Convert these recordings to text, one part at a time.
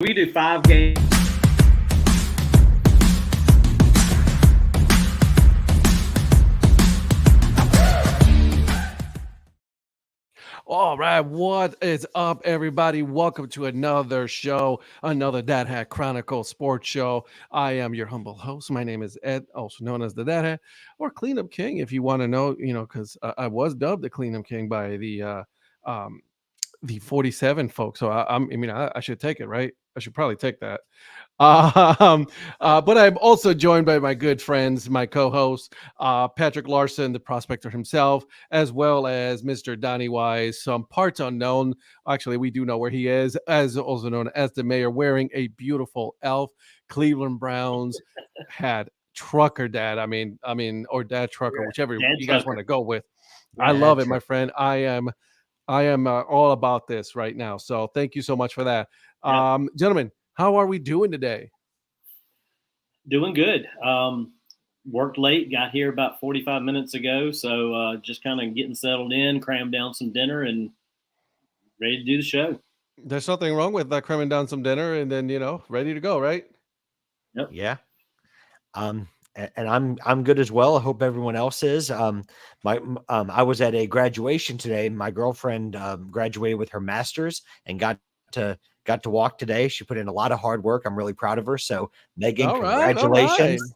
We do 5 games. All right, what is up, everybody? Welcome to another show, another Dad Hat Chronicle Sports Show. I am your humble host. My name is Ed, also known as the Dad Hat or Cleanup King, if you want to know. Because I was dubbed the Cleanup King by the 47 folks. So I should take it, right? I should probably take that. But I'm also joined by my good friends, my co-host, Patrick Larson, the prospector himself, as well as Mr. Donnie Wise, some parts unknown. Actually, we do know where he is, as also known as the mayor, wearing a beautiful elf Cleveland Browns hat. Trucker dad, or dad trucker, whichever Dad you guys trucker. want to go with. I Yeah, love it, my friend. I am all about this right now. So thank you so much for that. Yep. Gentlemen, how are we doing today? Doing good. Worked late, got here about 45 minutes ago. So just kind of getting settled in, crammed down some dinner, and ready to do the show. There's nothing wrong with cramming down some dinner and then, ready to go, right? Yep. Yeah. And I'm good as well. I hope everyone else is. I was at a graduation today. My girlfriend graduated with her master's and got to walk today. She put in a lot of hard work. I'm really proud of her. So Megan, All right, congratulations.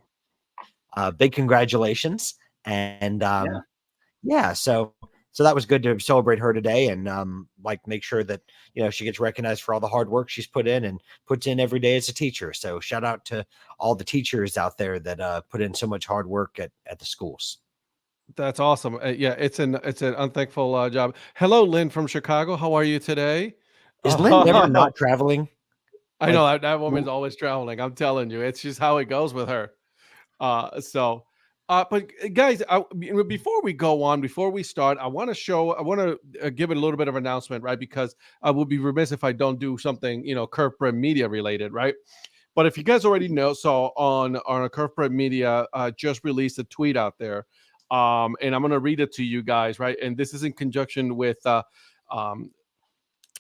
Big congratulations. And so that was good to celebrate her today and make sure that she gets recognized for all the hard work she's put in and puts in every day as a teacher. So shout out to all the teachers out there that put in so much hard work at the schools. That's awesome. It's an unthankful job. Hello, Lynn from Chicago. How are you today? Is Lynn never not traveling? I know that woman's always traveling. I'm telling you, it's just how it goes with her. But guys, before we go on, before we start, I want to give it a little bit of announcement, right? Because I would be remiss if I don't do something, Curve Prep Media related, right? But if you guys already know, so on Curve Prep Media just released a tweet out there, and I'm going to read it to you guys, right? And this is in conjunction with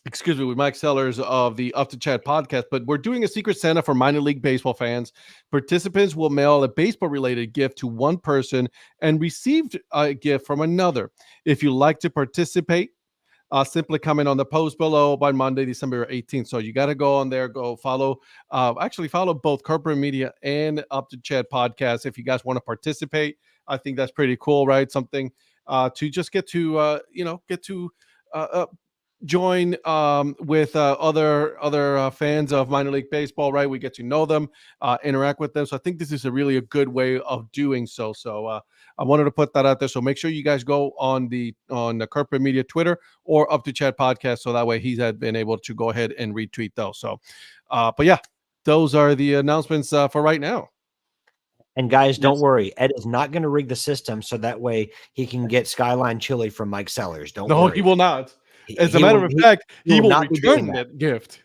with Mike Sellers of the Up to Chat podcast, but we're doing a Secret Santa for minor league baseball fans. Participants will mail a baseball related gift to one person and receive a gift from another. If you like to participate, simply comment on the post below by Monday, December 18th. So you got to go on there, go follow both Corporate Media and Up to Chat podcast. If you guys want to participate, I think that's pretty cool, right? Something to just get to join with other fans of minor league baseball, right? We get to know them, interact with them. So I think this is a good way of doing so. So I wanted to put that out there. So make sure you guys go on the Corporate Media Twitter or Up to Chat podcast. So that way he's been able to go ahead and retweet those. So, but yeah, those are the announcements for right now. And guys, don't worry. Ed is not going to rig the system so that way he can get Skyline Chili from Mike Sellers. Don't worry. No, he will not. As a matter of fact, he will return that gift.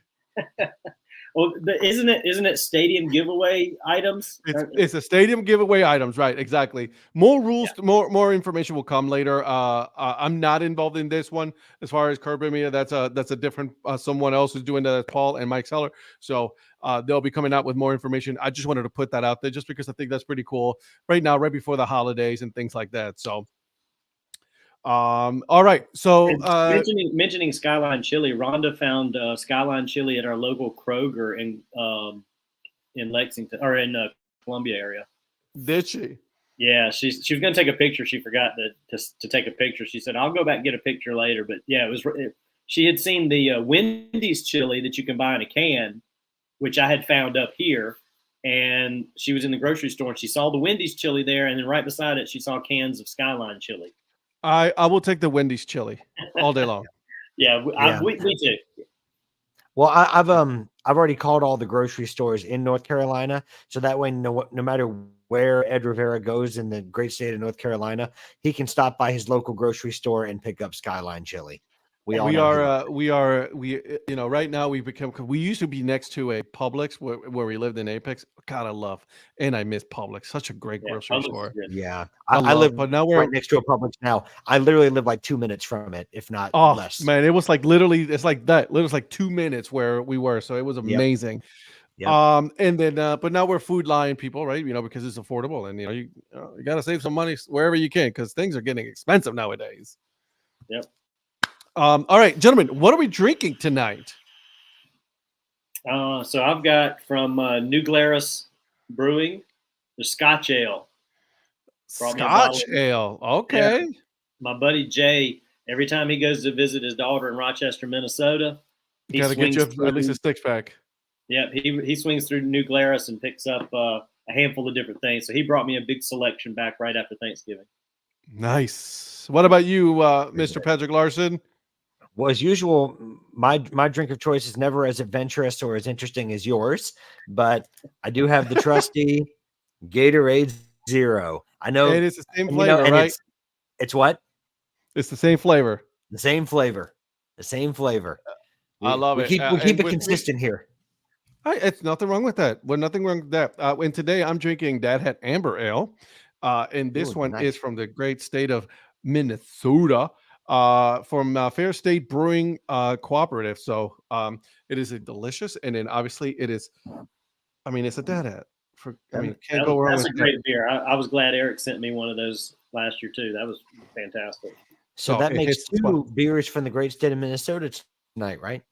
Well, isn't it stadium giveaway items? It's a stadium giveaway items, right? Exactly. More rules, more information will come later. I'm not involved in this one as far as Curb Media. That's a different someone else who's doing that, Paul and Mike Seller. So they'll be coming out with more information. I just wanted to put that out there just because I think that's pretty cool right now, right before the holidays and things like that. So. All right. So mentioning Skyline Chili, Rhonda found Skyline Chili at our local Kroger in Lexington or in Columbia area. Did she? Yeah, she was going to take a picture. She forgot to take a picture. She said, "I'll go back and get a picture later." But yeah, she had seen the Wendy's chili that you can buy in a can, which I had found up here. And she was in the grocery store and she saw the Wendy's chili there, and then right beside it, she saw cans of Skyline Chili. I will take the Wendy's chili all day long. Yeah, we too. Well, I've already called all the grocery stores in North Carolina, so that way no matter where Ed Rivera goes in the great state of North Carolina, he can stop by his local grocery store and pick up Skyline Chili. We all we know are right now we used to be next to a Publix where we lived in Apex. God, I love and I miss Publix. Such a great Yeah, grocery Publix is store. good. Yeah, I I love, live but now we're right next to a Publix now. I literally live like 2 minutes from it, if not oh less. man, it was like literally it's like that. Literally, it's like 2 minutes where we were, so it was Yep. amazing. Yep. And then but now we're Food Lion people, right? Because it's affordable, and you got to save some money wherever you can because things are getting expensive nowadays. Yep. All right, gentlemen, what are we drinking tonight? So I've got from New Glarus Brewing the Scotch Ale. Brought me a bottle Scotch of- ale. Okay. Yeah. My buddy Jay, every time he goes to visit his daughter in Rochester, Minnesota, he Got to get swings you at least a through. 6-pack. Yeah, he swings through New Glarus and picks up a handful of different things. So he brought me a big selection back right after Thanksgiving. Nice. What about you, Mr. Patrick Larson? Well, as usual, my drink of choice is never as adventurous or as interesting as yours, but I do have the trusty Gatorade Zero. I know, And it's the same and, flavor, and right? It's what? It's the same flavor. The same flavor. The same flavor. I love it. We keep it with consistent here. It's nothing wrong with that. Well, nothing wrong with that. And today I'm drinking Dad Hat Amber Ale. And this Ooh, one nice. is from the great state of Minnesota, from Fair State Brewing Cooperative. So it is a delicious, and then obviously it is. I mean, it's a Dad Hat. Can't go wrong That's with a great beer. I was glad Eric sent me one of those last year too. That was fantastic. So Oh, that it makes hits the two beers from the great state of Minnesota tonight, right?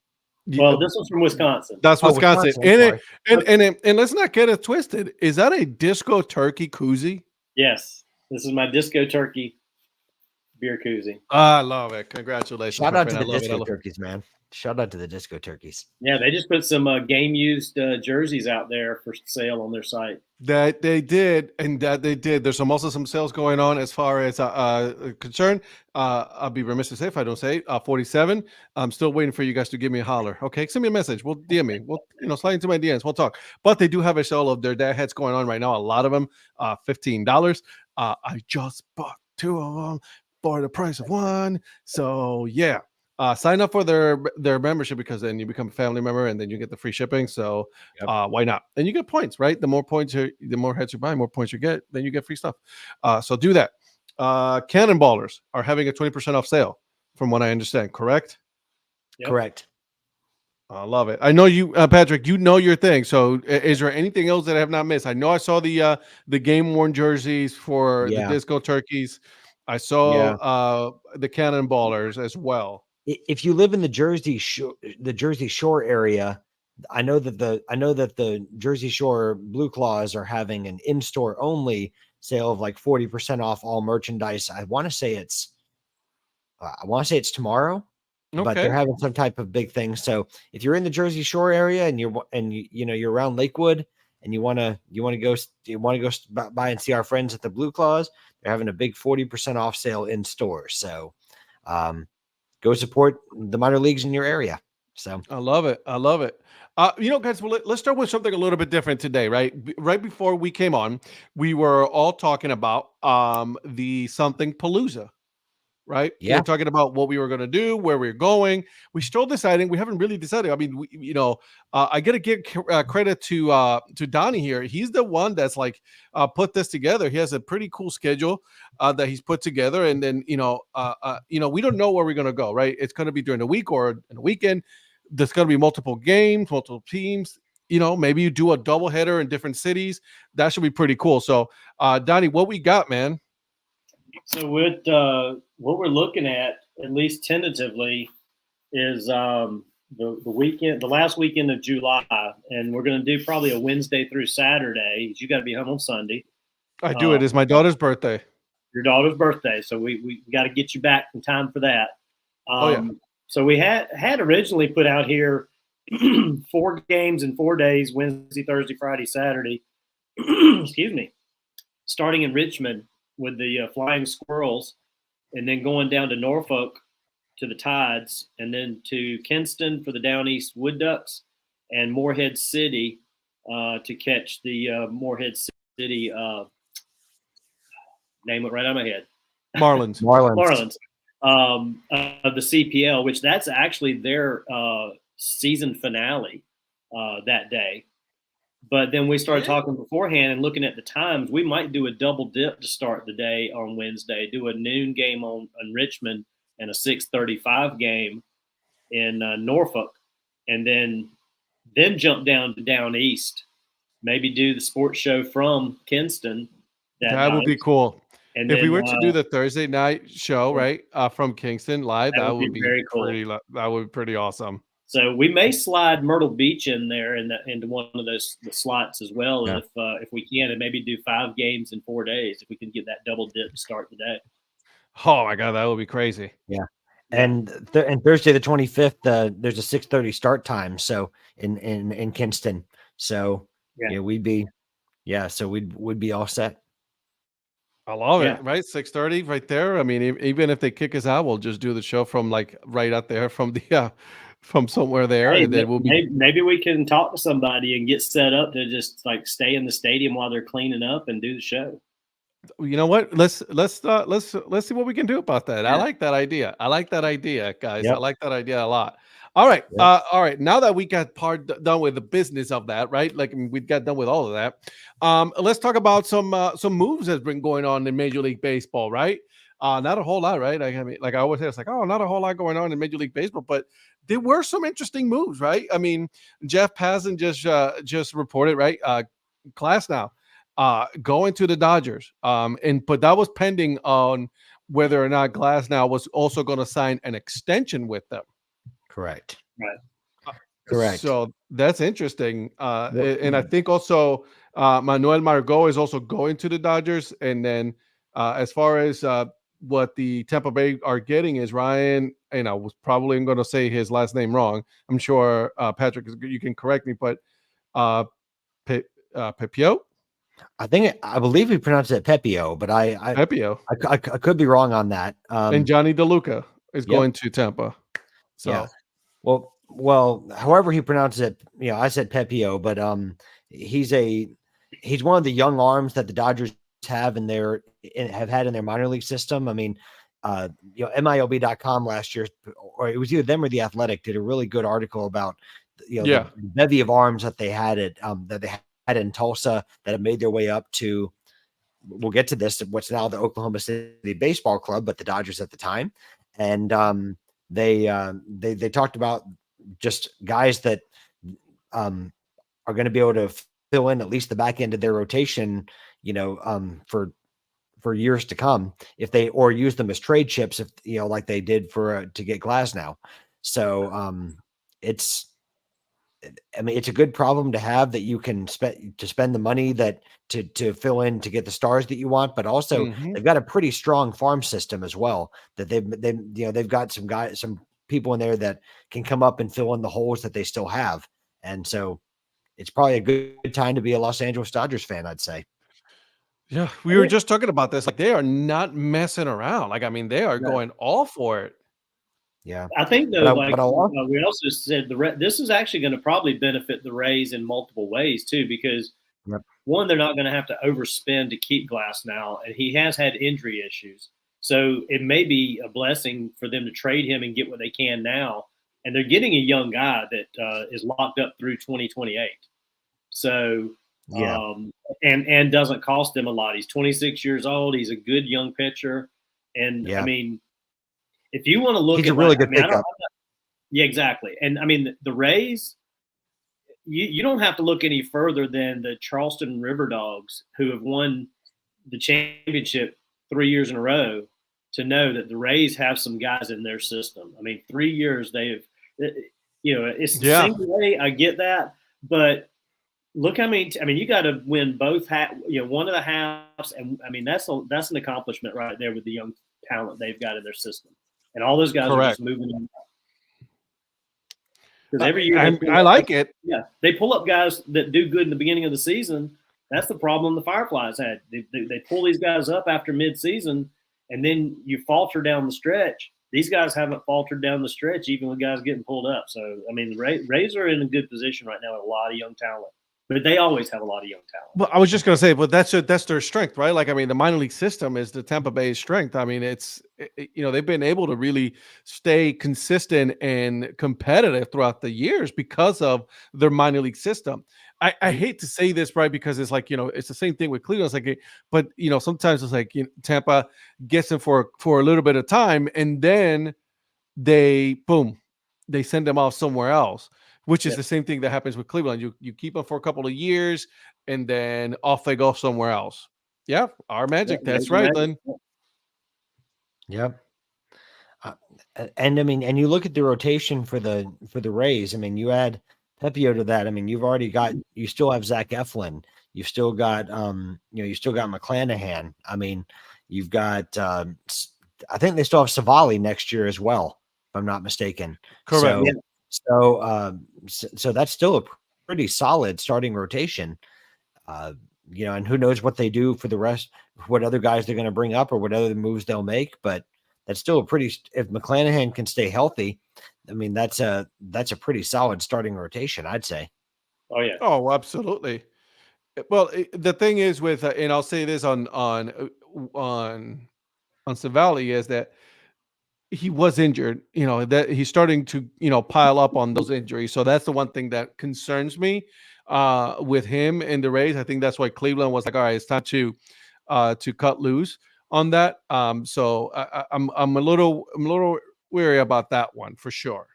Well, this one's from Wisconsin. That's Wisconsin. Wisconsin, And let's not get it twisted. Is that a Disco Turkey koozie? Yes, this is my Disco Turkey beer koozie. I love it. Congratulations. Shout my out to friend. the I love it. I Disco love it. Turkeys, man. Shout out to the Disco Turkeys. Yeah, they just put some game used jerseys out there for sale on their site. That they did. There's also some sales going on as far as concerned. I'll be remiss to say if I don't say 47. I'm still waiting for you guys to give me a holler. Okay, send me a message. We'll DM me. We'll slide into my DMs. We'll talk. But they do have a sale of their Dad Hats going on right now. A lot of them, $15. I just bought 2 of them for the price of 1. So yeah. Sign up for their membership because then you become a family member and then you get the free shipping. So why not? And you get points, right? The more points, the more hats you buy, more points you get, then you get free stuff. So do that. Cannonballers are having a 20% off sale, from what I understand. Correct? Yep. Correct. I love it. I know you, Patrick. You know your thing. So, is there anything else that I have not missed? I know I saw the game worn jerseys for the Disco Turkeys. I saw the Cannonballers as well. If you live in the Jersey Shore area, I know that the Jersey Shore Blue Claws are having an in-store only sale of like 40% off all merchandise. I want to say it's tomorrow, but they're having some type of big thing. So if you're in the Jersey Shore area and you're around Lakewood and you want to go by and see our friends at the Blue Claws, they're having a big 40% off sale in store. So, go support the minor leagues in your area. So I love it. Guys, well, let's start with something a little bit different today, right? Right before we came on, we were all talking about the something Palooza, right? Yeah. We're talking about what we were going to do, where we're going. We're still deciding. We haven't really decided. I mean, I got to give credit to Donnie here. He's the one that's like put this together. He has a pretty cool schedule that he's put together, and then we don't know where we're going to go, right? It's going to be during the week or in the weekend. There's going to be multiple games, multiple teams. Maybe you do a doubleheader in different cities. That should be pretty cool. So, Donnie, what we got, man? So what we're looking at least tentatively, is the weekend, the last weekend of July, and we're going to do probably a Wednesday through Saturday. You got to be home on Sunday. I do. It is my daughter's birthday. Your daughter's birthday, so we got to get you back in time for that. Yeah. So we had originally put out here 4 games in 4 days: Wednesday, Thursday, Friday, Saturday. Excuse me. Starting in Richmond with the Flying Squirrels, and then going down to Norfolk to the Tides, and then to Kinston for the Down East Wood Ducks, and Morehead City to catch the Morehead City. Name it right out of my head. Marlins. of the CPL, which that's actually their season finale that day. But then we started talking beforehand and looking at the times. We might do a double dip to start the day on Wednesday, do a noon game on Richmond and a 6:35 game in Norfolk, and then jump down east. Maybe do the sports show from Kinston. That would be cool. And if then, we were to do the Thursday night show, right, from Kingston live, that would be very cool. That would be pretty awesome. So we may slide Myrtle Beach in there into one of the slots as well, if we can, and maybe do 5 games in 4 days if we can get that double dip to start the day. Oh my God, that would be crazy. Yeah. And Thursday the 25th, there's a 6:30 start time. So in Kinston, so we'd be all set. I love it. Right, 6:30, right there. I mean, even if they kick us out, we'll just do the show from like right out there from the from somewhere there, and then we'll be. Maybe we can talk to somebody and get set up to just like stay in the stadium while they're cleaning up and do the show. You know what? Let's see what we can do about that. I like that idea. Guys. Yep. I like that idea a lot. All right. Yep. All right. Now that we got done with the business of that, right? Like we got done with all of that. Let's talk about some moves that's been going on in Major League Baseball, right? Not a whole lot, right? I mean, like I always say, it's like, not a whole lot going on in Major League Baseball, but there were some interesting moves, right? I mean, Jeff Passan just reported, right? Glasnow going to the Dodgers. But that was pending on whether or not Glasnow was also going to sign an extension with them. Correct. Right. Correct. So that's interesting. And I think also Manuel Margot is also going to the Dodgers. And then as far as what the Tampa Bay are getting is Ryan, and I was probably going to say his last name wrong. I'm sure Patrick, you can correct me, but Pepio? I believe we pronounce it Pepio, but Pepio. I could be wrong on that. And Johnny DeLuca is going to Tampa. So yeah. Well, however he pronounces it, I said Pepio, but he's one of the young arms that the Dodgers have have had in their minor league system. I mean, MILB.com last year, or it was either them or The Athletic, did a really good article about the bevy of arms that they had in Tulsa that have made their way up to, we'll get to this, what's now the Oklahoma City Baseball Club, but the Dodgers at the time. And they talked about just guys that are going to be able to fill in at least the back end of their rotation, for years to come, if they or use them as trade chips, if like they did to get Glasnow. So it's a good problem to have, that you can spend the money that to fill in to get the stars that you want, but also they've got a pretty strong farm system as well, that they've got some people in there that can come up and fill in the holes that they still have. And so it's probably a good time to be a Los Angeles Dodgers fan, I'd say. Yeah, we were just talking about this. Like, they are not messing around. Like, I mean, they are going all for it. Yeah, I think though, we also said this is actually going to probably benefit the Rays in multiple ways too, because one, they're not going to have to overspend to keep Glasnow, and he has had injury issues, so it may be a blessing for them to trade him and get what they can now, and they're getting a young guy that is locked up through 2028. So. Yeah. And doesn't cost them a lot. He's 26 years old. He's a good young pitcher. And I mean, if you want to look at a really good pickup. Yeah, exactly. And I mean, the Rays, you don't have to look any further than the Charleston River Dogs, who have won the championship 3 years in a row, to know that the Rays have some guys in their system. I mean, 3 years it's the same way. I get that, but look how many. You got to win both one of the halves, and I mean that's an accomplishment right there with the young talent they've got in their system, and all those guys are just moving on. Because every year, I like it. Yeah, they pull up guys that do good in the beginning of the season. That's the problem the Fireflies had. They pull these guys up after mid-season, and then you falter down the stretch. These guys haven't faltered down the stretch, even with guys getting pulled up. So I mean, the Rays are in a good position right now with a lot of young talent. But they always have a lot of young talent. Well, I was just going to say, but that's their strength, right? Like, I mean, the minor league system is the Tampa Bay's strength. I mean, they've been able to really stay consistent and competitive throughout the years because of their minor league system. I hate to say this, right? Because it's like, it's the same thing with Cleveland. It's like, but sometimes it's like Tampa gets them for a little bit of time, and then they send them off somewhere else, which is the same thing that happens with Cleveland. You keep them for a couple of years, and then off they go somewhere else. Yeah, our magic. That's right, Lynn. Yep. And I mean, and you look at the rotation for the Rays. I mean, you add Pepio to that. I mean, you still have Zach Eflin. You've still got you still got McClanahan. I mean, you've got I think they still have Savali next year as well, if I'm not mistaken. Correct. So that's still a pretty solid starting rotation. And who knows what they do for the rest, what other guys they're going to bring up or what other moves they'll make. But that's still if McClanahan can stay healthy, I mean, that's a pretty solid starting rotation, I'd say. Oh yeah. Oh, absolutely. Well, the thing is with, and I'll say this on Savali, is that he was injured, that he's starting to, pile up on those injuries. So that's the one thing that concerns me with him and the Rays. I think that's why Cleveland was like, all right, it's time to cut loose on that. So I'm a little weary about that one for sure.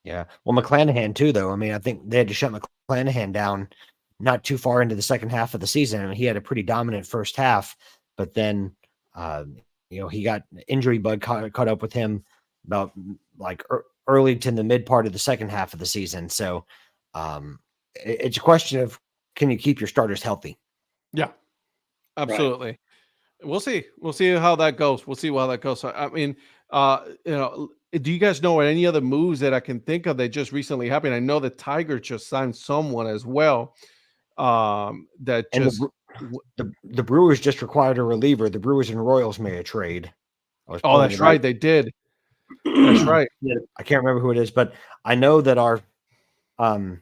Yeah. Well, McClanahan too, though. I mean, I think they had to shut McClanahan down not too far into the second half of the season. I mean, he had a pretty dominant first half, but then, he got injury bug caught up with him about like early to the mid part of the second half of the season. So it's a question of, can you keep your starters healthy? Yeah, absolutely. Right. We'll see. We'll see how that goes. We'll see how that goes. I mean, do you guys know any other moves that I can think of that just recently happened? I know the Tigers just signed someone as well. That just the Brewers just required a reliever. The Brewers and Royals made a trade. Oh, that's right. They did. That's right. Yeah. I can't remember who it is, but I know that our Tyler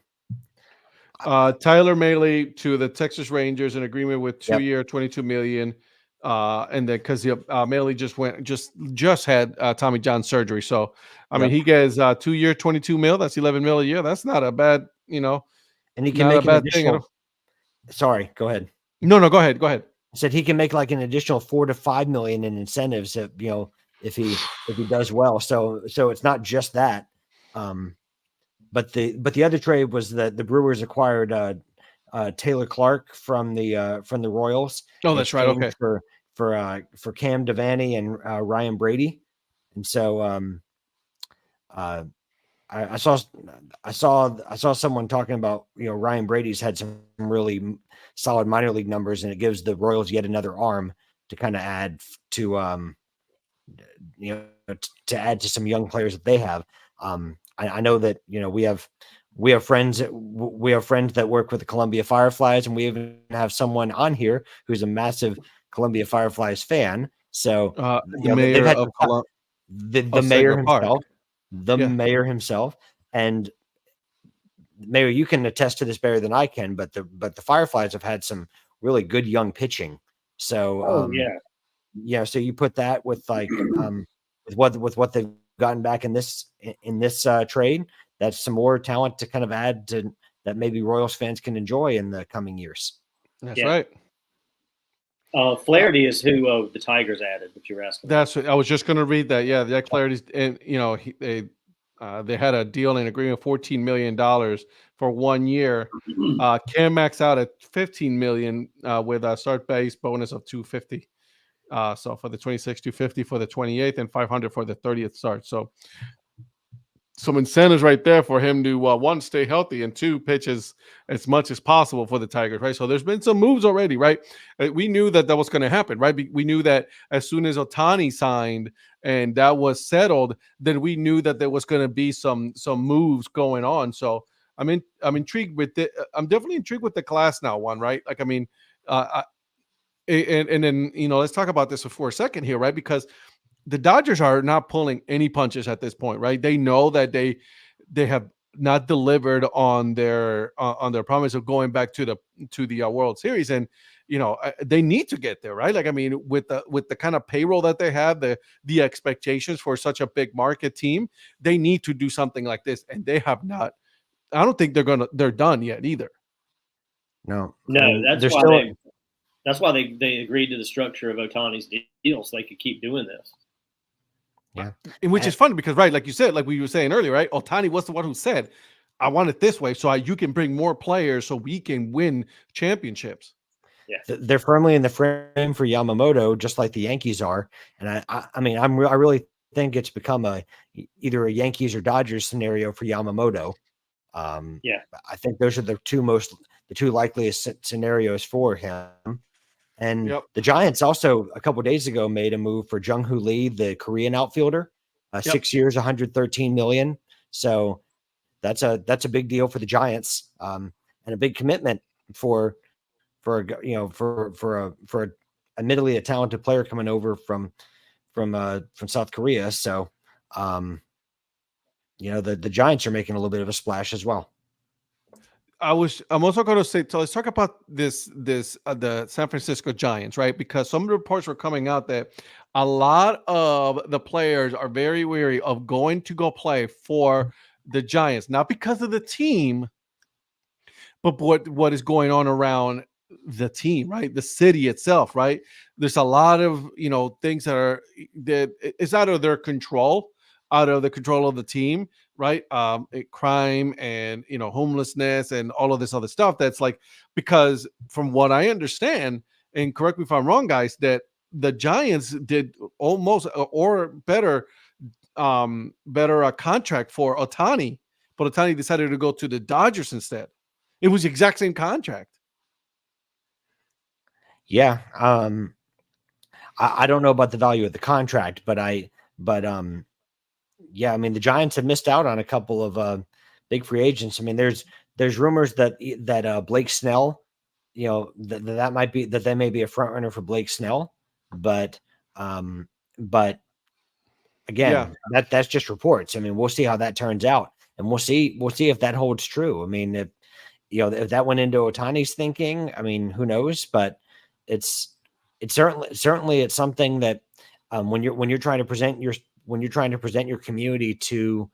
Mahle to the Texas Rangers, an agreement with 2-year, $22 million. And then because Mahle just had Tommy John surgery. So I mean, he gets 2-year, $22 million. That's $11 million a year. That's not a bad, and he can make an additional. Sorry, go ahead. No, go ahead. I said he can make like an additional $4 to $5 million in incentives if he does well. So it's not just that. But the other trade was that the Brewers acquired Taylor Clark from the Royals. Oh, that's right. Okay. For Cam Devaney and Ryan Brady, and so I saw someone talking about Ryan Brady's had some really solid minor league numbers, and it gives the Royals yet another arm to kind of add to add to some young players that they have. I know that we have friends that work with the Columbia Fireflies, and we even have someone on here who's a massive Columbia Fireflies fan. So the mayor of the mayor himself. Mayor himself, and Mayor, you can attest to this better than I can, but the Fireflies have had some really good young pitching. So so you put that with like with what they've gotten back in this trade, that's some more talent to kind of add to that maybe Royals fans can enjoy in the coming years. That's right. Flaherty is who the Tigers added, if you're asking. That's what I was just going to read that. Yeah, Jack Flaherty's, and they had a deal and agreement, $14 million for 1 year. Can max out at $15 million with a start base bonus of $250. So for the 26th, $250 for the 28th, and $500 for the 30th start. So some incentives right there for him to one, stay healthy, and two, pitch as much as possible for the Tigers, right? So there's been some moves already, right? We knew that was going to happen, right? We knew that as soon as Ohtani signed and that was settled, then we knew that there was going to be some moves going on. So I'm intrigued with it. I'm definitely intrigued with the class now, one, right? Like, I mean, and then let's talk about this for a second here, right? Because the Dodgers are not pulling any punches at this point, right? They know that they have not delivered on their promise of going back to the World Series. And they need to get there, right? Like, I mean, with the kind of payroll that they have, the expectations for such a big market team, they need to do something like this, and they have not. I don't think they're done yet either. No, that's why they agreed to the structure of Ohtani's deal, so they could keep doing this. Yeah, and which is funny because, right, like you said, like we were saying earlier, right? Ohtani was the one who said, "I want it this way, so you can bring more players, so we can win championships." Yeah, they're firmly in the frame for Yamamoto, just like the Yankees are. And I mean, I really think it's become either a Yankees or Dodgers scenario for Yamamoto. Yeah, I think those are the two likeliest scenarios for him. And the Giants also a couple of days ago made a move for Jung-Hoo Lee, the Korean outfielder, 6 years, $113 million. So that's a big deal for the Giants, and a big commitment for admittedly a talented player coming over from South Korea. So, the Giants are making a little bit of a splash as well. I'm also going to say, so let's talk about the San Francisco Giants, right? Because some reports were coming out that a lot of the players are very wary of going to go play for the Giants, not because of the team, but what is going on around the team, right? The city itself, right? There's a lot of things that it's out of their control, out of the control of the team, right? Crime and homelessness and all of this other stuff. That's like, because from what I understand, and correct me if I'm wrong, guys, that the Giants did almost or better a contract for Ohtani, but Ohtani decided to go to the Dodgers instead. It was the exact same contract. Yeah. I don't know about the value of the contract, but yeah, I mean, the Giants have missed out on a couple of big free agents. I mean, there's rumors that Blake Snell, that they may be a front runner for Blake Snell, but again, that's just reports. I mean, we'll see how that turns out, and we'll see if that holds true. I mean, if that went into Ohtani's thinking, I mean, who knows? But it's certainly it's something that when you're trying to present your community to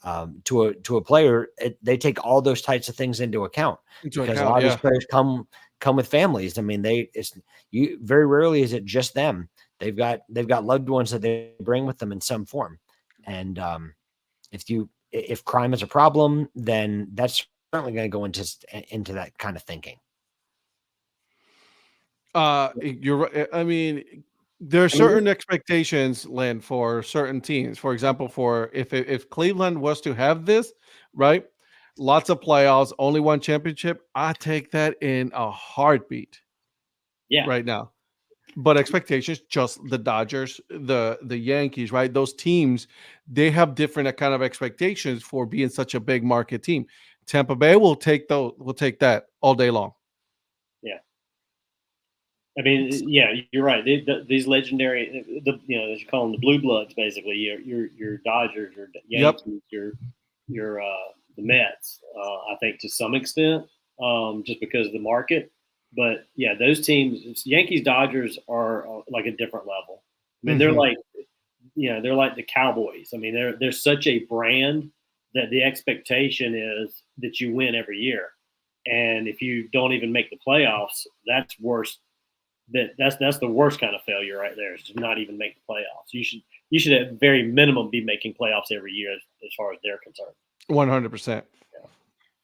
a player, they take all those types of things into account, because a lot of these players come with families. I mean, very rarely is it just them. They've got loved ones that they bring with them in some form. And if crime is a problem, then that's certainly going to go into that kind of thinking. You're right. I mean, there are certain expectations, Len, for certain teams. For example, for if Cleveland was to have this, right, lots of playoffs, only one championship, I take that in a heartbeat. Yeah, right now. But expectations, just the Dodgers, the Yankees, right? Those teams, they have different kind of expectations for being such a big market team. Tampa Bay will take that all day long. Yeah. I mean, yeah, you're right. These legendary, as you call them, the blue bloods, basically. Your Dodgers, your Yankees, your the Mets. I think to some extent, just because of the market. But yeah, those teams, Yankees, Dodgers, are like a different level. I mean, they're like the Cowboys. I mean, they're such a brand that the expectation is that you win every year, and if you don't even make the playoffs, that's worse. That's the worst kind of failure right there, is to not even make the playoffs. You should at very minimum be making playoffs every year as far as they're concerned. 100%.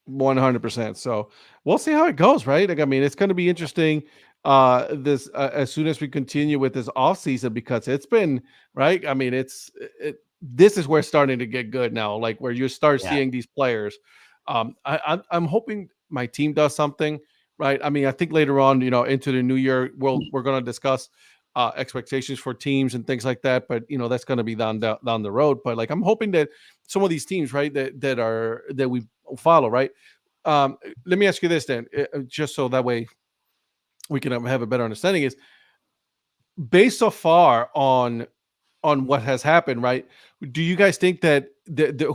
100%. So we'll see how it goes, right? Like, I mean, it's going to be interesting this as soon as we continue with this off season, because it's been right. I mean, this is where it's starting to get good now, like where you start seeing these players. I'm hoping my team does something, right? I mean, I think later on, into the new year, we're going to discuss expectations for teams and things like that, but that's going to be down the road. But like, I'm hoping that some of these teams, right, that we follow, right. Let me ask you this then, just so that way we can have a better understanding, is based so far on what has happened, right? Do you guys think that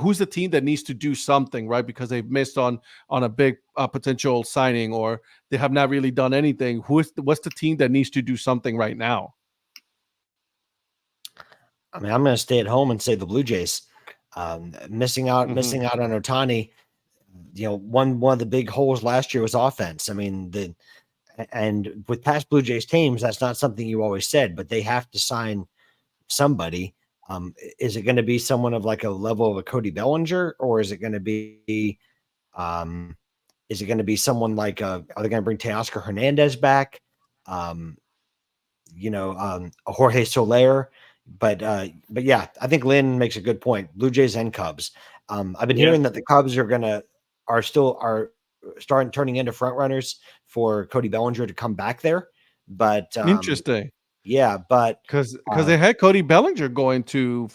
who's the team that needs to do something, right? Because they've missed on a big potential signing, or they have not really done anything. What's the team that needs to do something right now? I mean, I'm going to stay at home and say the Blue Jays. Missing out on Ohtani. One of the big holes last year was offense. I mean, and with past Blue Jays teams, that's not something you always said, but they have to sign somebody. Is it going to be someone of like a level of a Cody Bellinger, or is it going to be someone like are they going to bring Teoscar Hernandez back? Jorge Soler. But yeah, I think Lynn makes a good point. Blue Jays and Cubs. I've been hearing that the Cubs are turning into front runners for Cody Bellinger to come back there. But interesting. Yeah, but because they had Cody Bellinger going to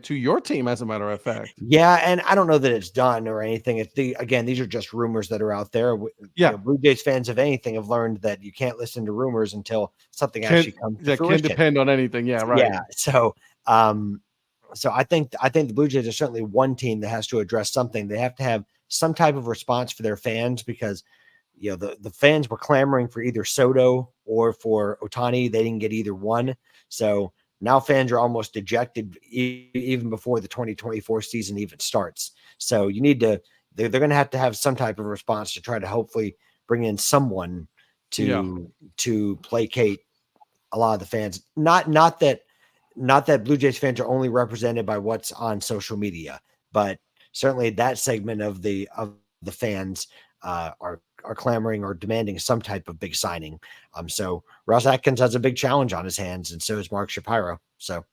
your team, as a matter of fact. Yeah, and I don't know that it's done or anything. Again, these are just rumors that are out there. Yeah, Blue Jays fans, if anything, have learned that you can't listen to rumors until something actually comes to fruition. That can depend on anything. Yeah, right. Yeah, so I think the Blue Jays are certainly one team that has to address something. They have to have some type of response for their fans, because the fans were clamoring for either Soto or for Ohtani. They didn't get either one. So now fans are almost dejected even before the 2024 season even starts. So they're going to have some type of response to try to hopefully bring in someone to placate a lot of the fans. Not that Blue Jays fans are only represented by what's on social media, but certainly that segment of the fans are clamoring or demanding some type of big signing. So Ross Atkins has a big challenge on his hands, and so is Mark Shapiro. So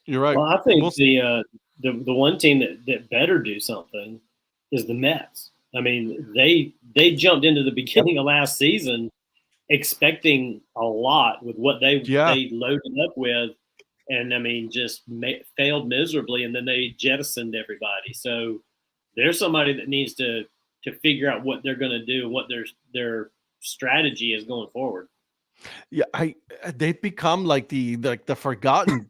you're right. Well, I think the one team that better do something is the Mets. I mean, they jumped into the beginning of last season expecting a lot with what they loaded up with, and I mean, just failed miserably, and then they jettisoned everybody. So there's somebody that needs to figure out what they're going to do and what their strategy is going forward. Yeah, they've become like the forgotten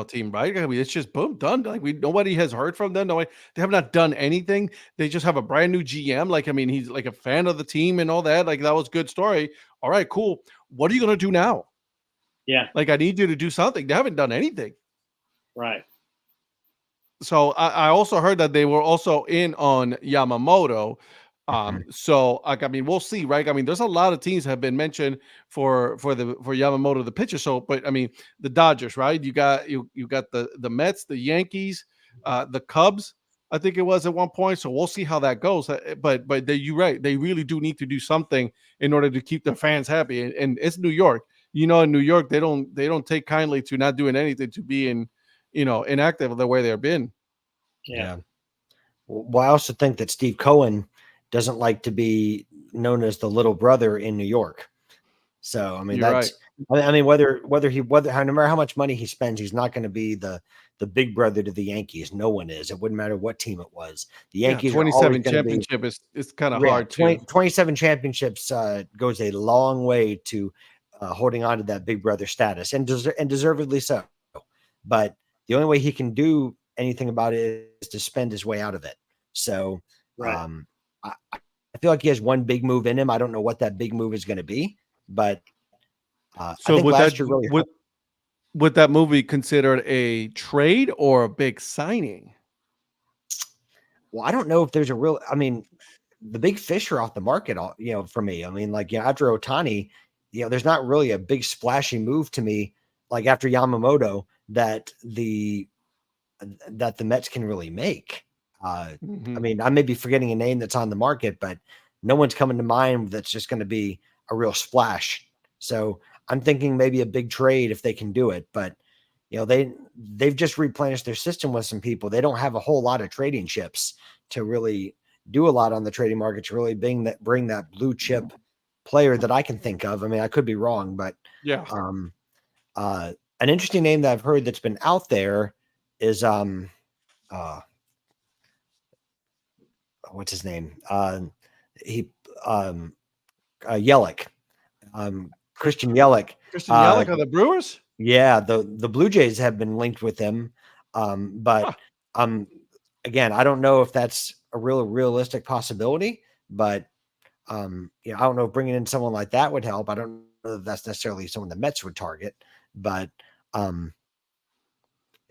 team, right? I mean, it's just boom, done. Like nobody has heard from them. They have not done anything. They just have a brand new GM. Like, I mean, he's like a fan of the team and all that. Like, that was a good story. All right, cool. What are you going to do now? Yeah, like, I need you to do something. They haven't done anything. Right. So I also heard that they were also in on Yamamoto. So like, I mean, we'll see, right? I mean, there's a lot of teams have been mentioned for Yamamoto, the pitcher. So, but I mean, the Dodgers, right? You got the Mets, the Yankees, the Cubs, I think it was at one point. So we'll see how that goes. But you're right. They really do need to do something in order to keep their fans happy. And it's New York. In New York, they don't take kindly to not doing anything, to being, inactive the way they've been. Yeah. Well, I also think that Steve Cohen doesn't like to be known as the little brother in New York. So, I mean, You're that's right. I mean, whether no matter how much money he spends, he's not going to be the big brother to the Yankees. No one is. It wouldn't matter what team it was. The Yankees 27 championship is kind of hard. 27 championships goes a long way to holding on to that big brother status, and deservedly so. But the only way he can do anything about it is to spend his way out of it. So right. I feel like he has one big move in him. I don't know what that big move is going to be, but so I think last year really would that move be considered a trade or a big signing? Well, I don't know if there's a real. I mean, the big fish are off the market. For me, I mean, like after Ohtani, there's not really a big splashy move to me. Like after Yamamoto, that the Mets can really make. I mean, I may be forgetting a name that's on the market, but no one's coming to mind that's just going to be a real splash. So I'm thinking maybe a big trade if they can do it. But they've just replenished their system with some people. They don't have a whole lot of trading chips to really do a lot on the trading market to really bring that blue chip player that I can think of. I mean, I could be wrong, but yeah. An interesting name that I've heard that's been out there is what's his name? Yelich. Christian Yelich. Christian Yelich of the Brewers? Yeah, the Blue Jays have been linked with him. But again, I don't know if that's a realistic possibility, but I don't know if bringing in someone like that would help. I don't know if that's necessarily someone the Mets would target, but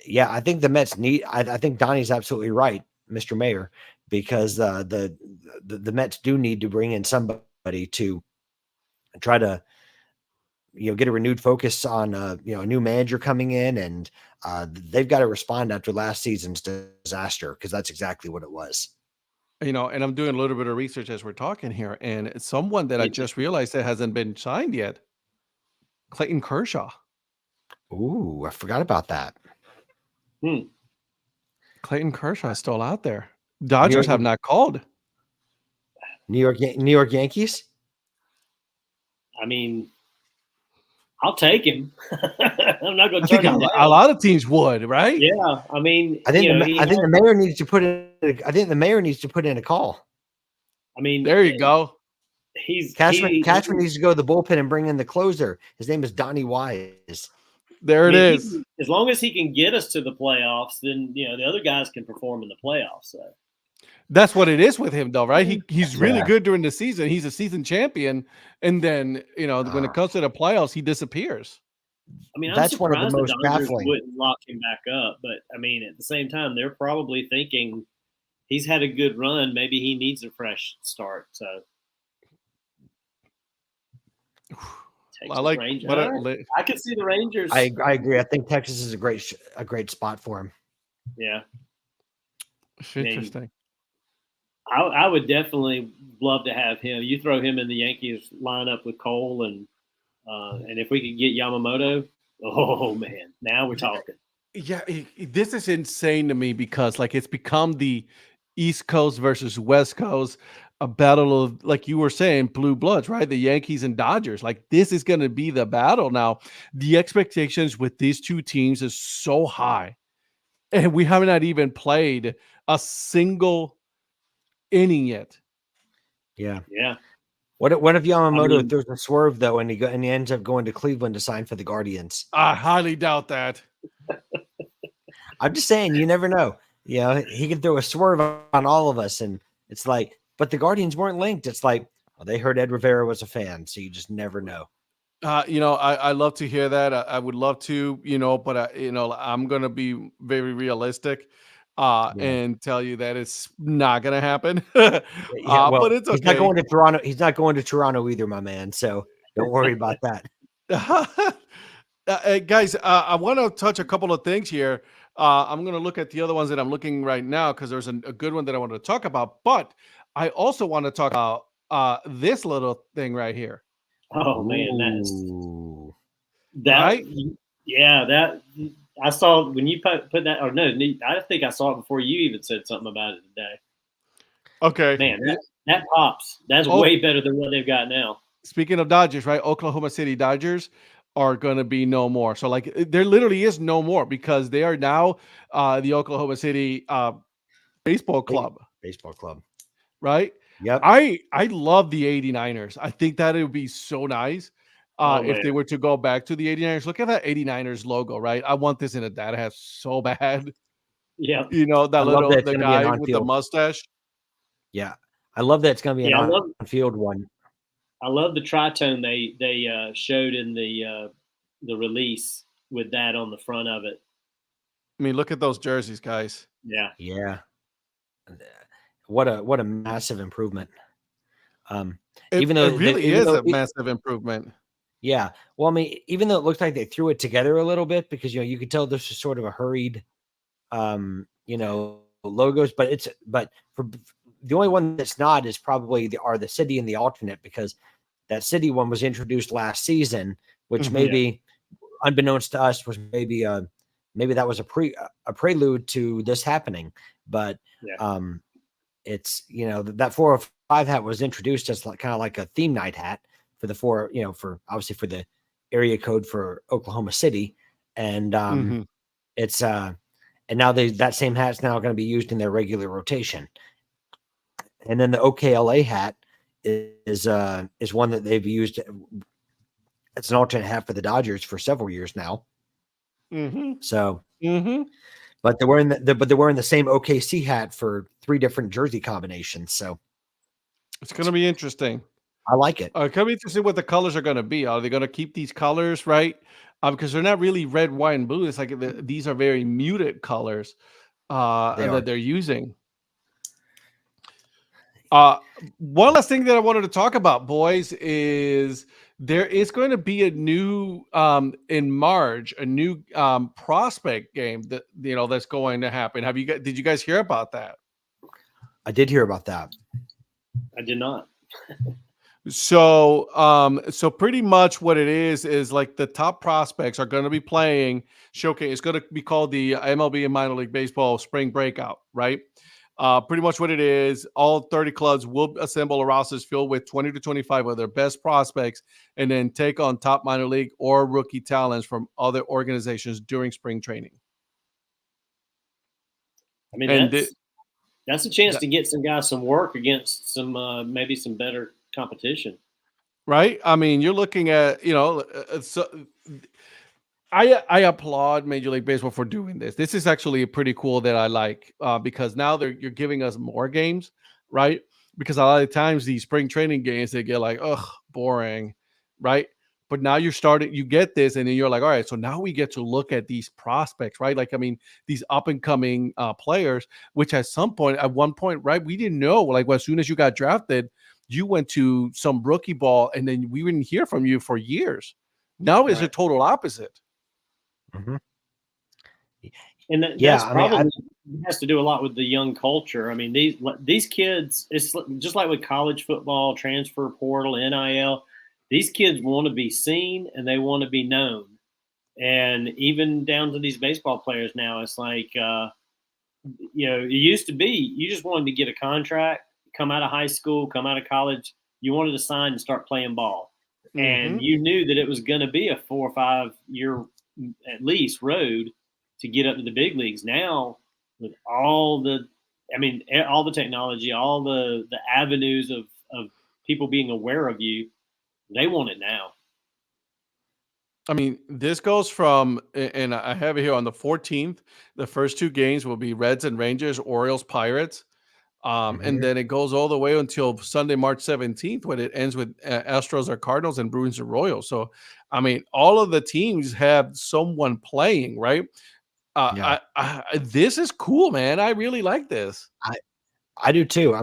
yeah, I think the Mets need. I think Donnie's absolutely right, Mr. Mayor, because the Mets do need to bring in somebody to try to get a renewed focus on a new manager coming in, and they've got to respond after last season's disaster, because that's exactly what it was. And I'm doing a little bit of research as we're talking here, and it's someone that I just realized that hasn't been signed yet. Clayton Kershaw. Ooh, I forgot about that. Clayton Kershaw is still out there. Dodgers have not called. New York Yankees. I mean, I'll take him. I'm not going to I think turn him down. a lot of teams would, right? Yeah, I mean, I think the mayor needs to put in. I think the mayor needs to put in a call. I mean, there you go. Cashman needs to go to the bullpen and bring in the closer. His name is Donnie Wise. There it is. As long as he can get us to the playoffs, then the other guys can perform in the playoffs. So. That's what it is with him, though, right? He's really good during the season. He's a season champion, and then when it comes to the playoffs, he disappears. I mean, that's one of the most baffling. Wouldn't lock him back up, but I mean, at the same time, they're probably thinking he's had a good run. Maybe he needs a fresh start. So. I like. I can see the Rangers. I agree. I think Texas is a great spot for him. Yeah, interesting. I would definitely love to have him. You throw him in the Yankees lineup with Cole, and if we could get Yamamoto, oh man, now we're talking. Yeah, this is insane to me because it's become the East Coast versus West Coast. A battle of, like you were saying, blue bloods, right? The Yankees and Dodgers. This is going to be the battle now. The expectations with these two teams is so high, and we have not even played a single inning yet. Yeah. What if Yamamoto throws a swerve though, and he ends up going to Cleveland to sign for the Guardians? I highly doubt that. I'm just saying, you never know. He can throw a swerve on all of us, and it's like. But the Guardians weren't linked. It's like, they heard Ed Rivera was a fan, so you just never know. I love to hear that. I would love to, but I'm going to be very realistic and tell you that it's not going to happen. But it's okay. He's not going to Toronto. He's not going to Toronto either, my man. So don't worry about that. Guys, I want to touch a couple of things here. I'm going to look at the other ones that I'm looking right now because there's a good one that I want to talk about. But I also want to talk about this little thing right here. Oh man, that right? Yeah, that I saw when you put that. Or no, I think I saw it before you even said something about it today. Okay, man, that pops. That's way better than what they've got now. Speaking of Dodgers, right? Oklahoma City Dodgers are going to be no more. So there literally is no more because they are now the Oklahoma City baseball club. Baseball club. Right? Yep. I love the 89ers. I think that it would be so nice if they were to go back to the 89ers. Look at that 89ers logo, right? I want this in a Dad Hat so bad. Yeah. The guy with the mustache. Yeah. I love that it's going to be an on-field one. I love the tritone they showed in the release with that on the front of it. I mean, look at those jerseys, guys. Yeah. Yeah. What a massive improvement. Even though it really is a massive improvement. Yeah. Well, I mean, even though it looks like they threw it together a little bit because you could tell this is sort of a hurried logos, but for the only one that's not is probably the city and the alternate, because that city one was introduced last season, which maybe unbeknownst to us was maybe that was a prelude to this happening. But it's that 405 hat was introduced as kind of like a theme night hat for the for obviously for the area code for Oklahoma City, and it's and now that same hat is now going to be used in their regular rotation. And then the OKLA hat is one that they've used. It's an alternate hat for the Dodgers for several years now. Mm-hmm. So, but they're wearing the same OKC hat for 3 different jersey combinations. So It's going to be interesting. I like it. It's going to be interesting what the colors are going to be. Are they going to keep these colors, right? Because they're not really red, white, and blue. It's like these are very muted colors that they're using. One last thing that I wanted to talk about, boys, is there is going to be a new in March, a new prospect game that that's going to happen. Did you guys hear about that? I did hear about that. I did not. So so pretty much what it is like the top prospects are going to be playing showcase. It's going to be called the MLB and minor league baseball spring breakout, right? Pretty much what it is, all 30 clubs will assemble a rosters filled with 20 to 25 of their best prospects and then take on top minor league or rookie talents from other organizations during spring training. I mean, that's a chance to get some guys some work against some maybe some better competition. Right? I mean, you're looking at, I applaud Major League Baseball for doing this. This is actually pretty cool that I like because now you're giving us more games, right? Because a lot of times these spring training games, they get like, ugh, boring, right? But now you get this, and then you're like, all right, so now we get to look at these prospects, right? Like, I mean, these up and coming players, which at one point, right, we didn't know, like, as soon as you got drafted, you went to some rookie ball, and then we didn't hear from you for years. Now is a total opposite. Mm-hmm. And that's probably has to do a lot with the young culture. I mean, these kids, it's just like with college football, transfer portal, NIL. These kids want to be seen and they want to be known. And even down to these baseball players now, it's like, it used to be you just wanted to get a contract, come out of high school, come out of college. You wanted to sign and start playing ball. Mm-hmm. And you knew that it was going to be a 4 or 5 year at least road to get up to the big leagues. Now, with all the technology, all the avenues of people being aware of you, they want it now. I mean, this goes from, and I have it here on the 14th, the first 2 games will be Reds and Rangers, Orioles, Pirates. And then it goes all the way until Sunday, March 17th, when it ends with Astros or Cardinals and Bruins or Royals. So, I mean, all of the teams have someone playing, right? This is cool, man. I really like this. I do too. I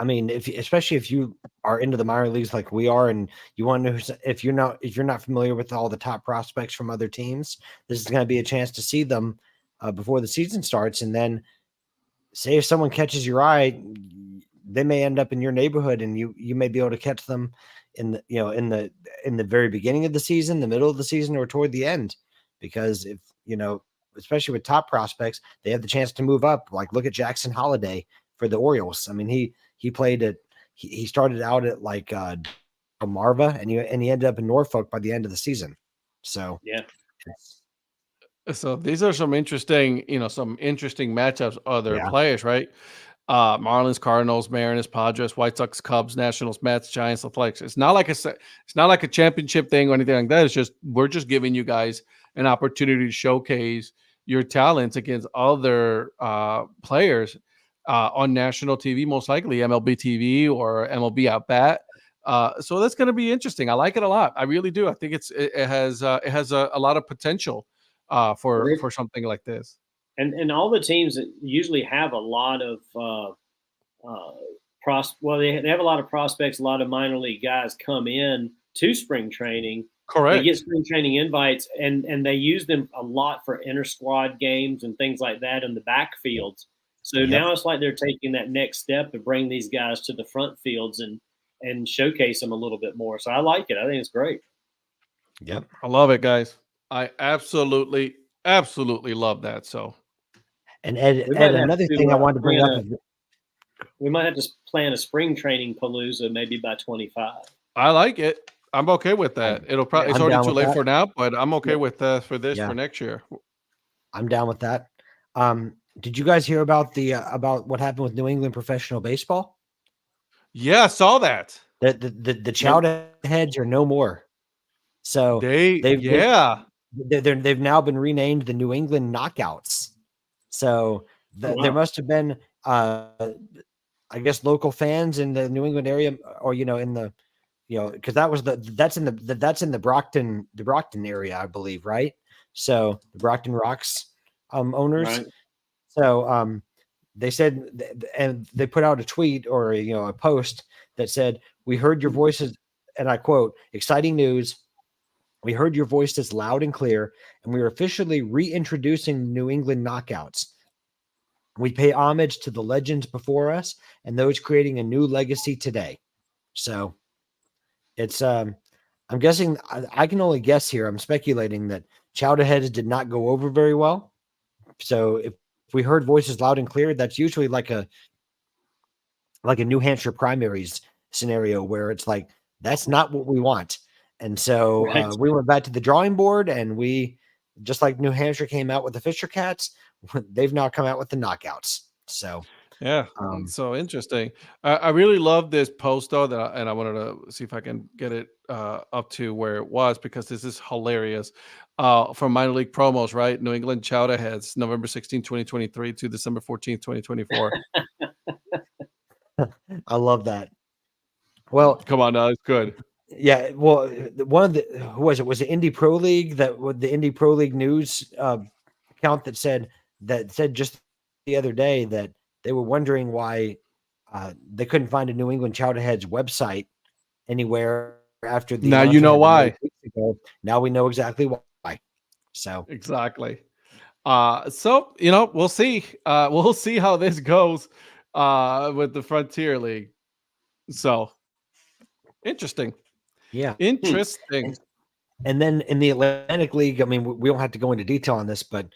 mean, especially if you are into the minor leagues like we are, and you want to know if you're not familiar with all the top prospects from other teams, this is going to be a chance to see them before the season starts, and then. Say if someone catches your eye, they may end up in your neighborhood, and you may be able to catch them in the very beginning of the season, the middle of the season, or toward the end. Because if especially with top prospects, they have the chance to move up. Like look at Jackson Holiday for the Orioles. I mean, he played he started out at like Marva, and he ended up in Norfolk by the end of the season. So yeah. So these are some interesting matchups. Other players, right? Marlins, Cardinals, Mariners, Padres, White Sox, Cubs, Nationals, Mets, Giants, Athletics. It's not like a championship thing or anything like that. It's just we're just giving you guys an opportunity to showcase your talents against other players on national TV, most likely MLB TV or MLB At Bat. So that's going to be interesting. I like it a lot. I really do. I think it has a lot of potential. For something like this, and all the teams that usually have a lot of they have a lot of prospects, a lot of minor league guys come in to spring training. Correct. They get spring training invites, and they use them a lot for inter squad games and things like that in the backfields. So now it's like they're taking that next step to bring these guys to the front fields and showcase them a little bit more. So I like it. I think it's great. Yep, I love it, guys. I absolutely love that. So, and Ed another thing I wanted to bring up. We might have to plan a spring training palooza maybe by 25. I like it. I'm okay with that. It's already too late for now, but I'm okay with for this for next year. I'm down with that. Did you guys hear about about what happened with New England professional baseball? Yeah, I saw that. The chowder heads are no more. So they've now been renamed the New England Knockouts. So Oh, there wow. must have been, I guess, local fans in the New England area, or in the, because that's in the Brockton area, I believe, right? So the Brockton Rocks owners. Right. So they said, and they put out a tweet or a post that said, "We heard your voices," and I quote, "Exciting news. We heard your voices loud and clear, and we are officially reintroducing New England Knockouts. We pay homage to the legends before us and those creating a new legacy today." So it's I'm guessing, I can only guess here. I'm speculating that Chowderheads did not go over very well. So if we heard voices loud and clear, that's usually like a New Hampshire primaries scenario where it's like, that's not what we want. And so Right. we went back to the drawing board, and we, just like New Hampshire came out with the Fisher Cats, they've now come out with the Knockouts. So Yeah, so interesting. I really love this post though, and I wanted to see if I can get it up to where it was, because this is hilarious. From minor league promos, right? New England Chowderheads, November 16, 2023 to December 14th, 2024. I love that. Well, Come on now, it's good. yeah. Well, one of the, who was it? Was it Indie Pro League, that with the Indie Pro League news account that said just the other day that they were wondering why they couldn't find a New England Chowderheads website anywhere after the Now you announcement know had been why. made weeks ago. Now we know exactly why. So Exactly. So we'll see. We'll see how this goes with the Frontier League. So interesting. yeah. Interesting. And then in the Atlantic League, I mean, we don't have to go into detail on this, but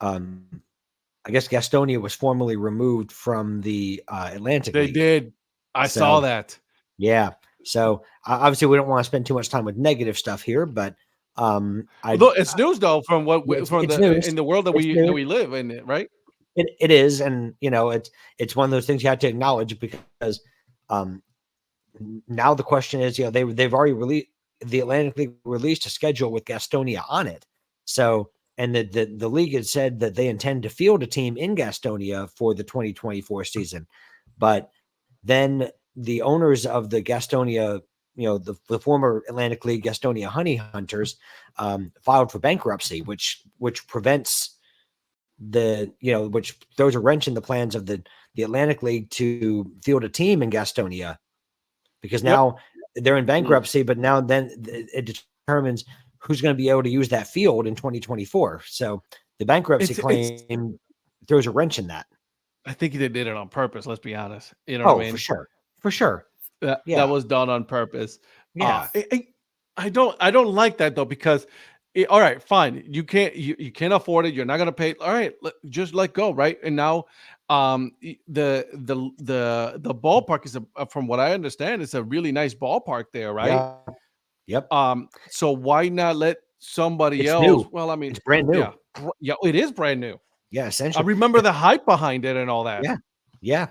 I guess Gastonia was formally removed from the Atlantic They League. did. I saw that. Yeah. So obviously we don't want to spend too much time with negative stuff here, but It's news though, from what it's in news. the world that we live in, it, right? It is, and it's one of those things you have to acknowledge, because now the question is, they've already released, the Atlantic League released a schedule with Gastonia on it. So, and the league had said that they intend to field a team in Gastonia for the 2024 season, but then the owners of the Gastonia, the former Atlantic League Gastonia Honey Hunters, filed for bankruptcy, which prevents which throws a wrench in the plans of the Atlantic League to field a team in Gastonia, because now they're in bankruptcy, but now then it determines who's going to be able to use that field in 2024. So the bankruptcy claim throws a wrench in that. I think they did it on purpose. Let's be honest. You know what I mean? For sure. That was done on purpose. Yeah. I don't like that though, because all right, fine. You can't afford it. You're not going to pay. All right, just let go. Right. And now the ballpark is from what I understand, it's a really nice ballpark there. Right. Yeah. Yep. So why not let somebody else? New. Well, I mean, it's brand new. Yeah, it is brand new. Yeah. Essentially. I remember the hype behind it and all that. Yeah. Yeah.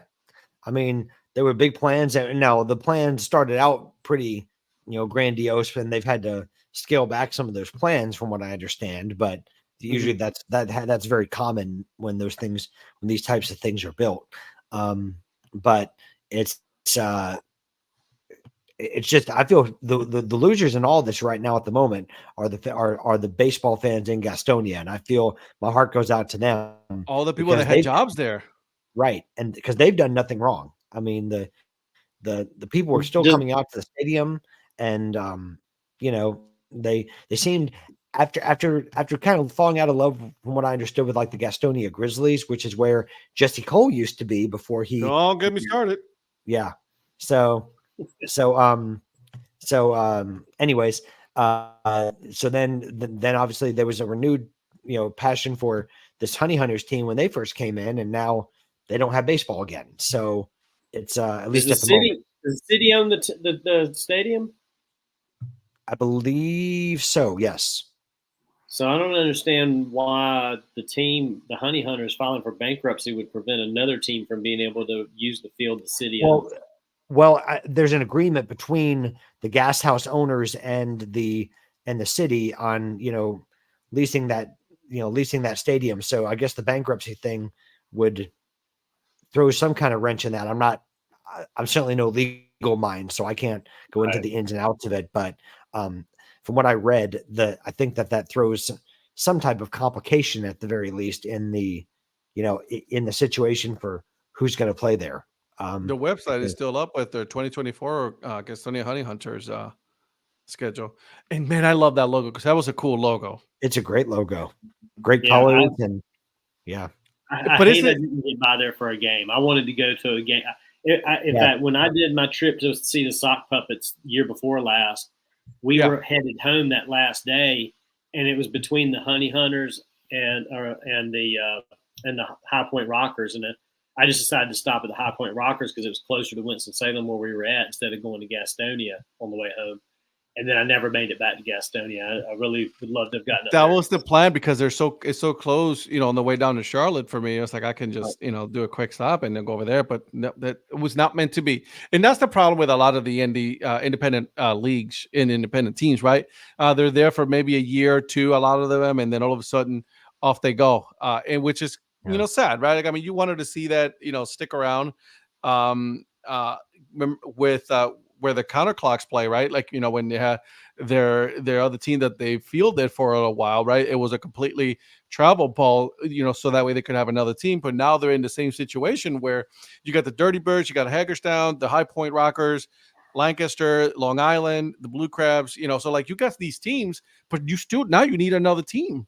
I mean, there were big plans, and now the plans started out pretty, grandiose, and they've had to scale back some of those plans, from what I understand. But usually that's very common when these types of things are built. But it's just, I feel the losers in all this right now at the moment are the baseball fans in Gastonia, and I feel my heart goes out to them. All the people that had jobs there. Right. And because they've done nothing wrong. I mean, the people were still coming out to the stadium, and they seemed, after kind of falling out of love, from what I understood, with like the Gastonia Grizzlies, which is where Jesse Cole used to be before he. Don't get me started. Yeah. Anyways, so then obviously there was a renewed, passion for this Honey Hunters team when they first came in, and now they don't have baseball again. So it's at least at the moment. Does the city own the stadium? I believe so. Yes. So I don't understand why the Honey Hunters, filing for bankruptcy would prevent another team from being able to use the field the city owns. Well, there's an agreement between the gas house owners and the city on, leasing that, leasing that stadium. So I guess the bankruptcy thing would throw some kind of wrench in that. I'm certainly no legal mind, so I can't go into the ins and outs of it. But from what I read, I think that throws some type of complication at the very least in the situation for who's going to play there. The website is still up with their 2024 Gastonia Honey Hunters schedule. And man, I love that logo because that was a cool logo. It's a great logo, great colors, and I hate that I didn't get by there for a game. I wanted to go to a game. In fact, when I did my trip to see the sock puppets year before last, we were headed home that last day, and it was between the Honey Hunters and the High Point Rockers, and I just decided to stop at the High Point Rockers because it was closer to Winston-Salem where we were at instead of going to Gastonia on the way home. And then I never made it back to Gastonia. I really would love to have gotten that was the plan because it's so close, on the way down to Charlotte for me. It's like I can just, do a quick stop and then go over there. But no, that was not meant to be. And that's the problem with a lot of the independent leagues and independent teams, right? They're there for maybe a year or two, a lot of them, and then all of a sudden off they go. And which is, sad, right? Like, I mean, you wanted to see that, stick around with where the counterclocks play, right? Like, when they had their other team that they fielded for a while, right? It was a completely travel ball, so that way they could have another team. But now they're in the same situation where you got the Dirty Birds, you got Hagerstown, the High Point Rockers, Lancaster, Long Island, the Blue Crabs, so like you got these teams, but now you need another team.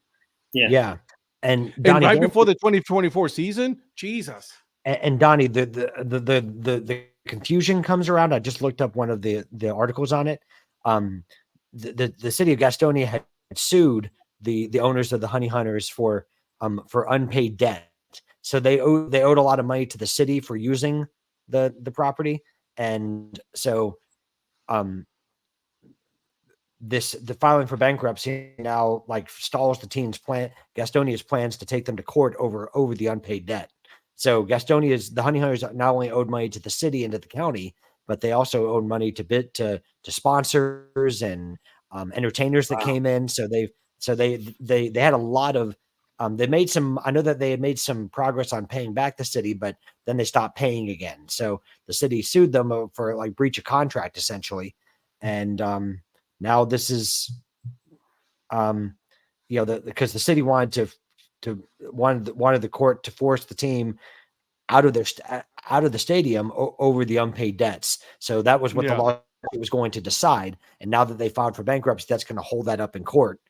Yeah. And Donnie, right before the 2024 season, Jesus. And Donnie, the confusion comes around. I just looked up one of the articles on it. The city of Gastonia had sued the owners of the Honey Hunters for unpaid debt. So they owed a lot of money to the city for using the property, and so the filing for bankruptcy now like stalls the team's Gastonia's plans to take them to court over the unpaid debt. So the Honey Hunters not only owed money to the city and to the county, but they also owed money to sponsors and entertainers that came in. So they had a lot of they made some. I know that they had made some progress on paying back the city, but then they stopped paying again. So the city sued them for like breach of contract essentially, and now this is because the city wanted wanted the court to force the team out of the stadium over the unpaid debts. So that was what the law was going to decide. And now that they filed for bankruptcy, that's going to hold that up in court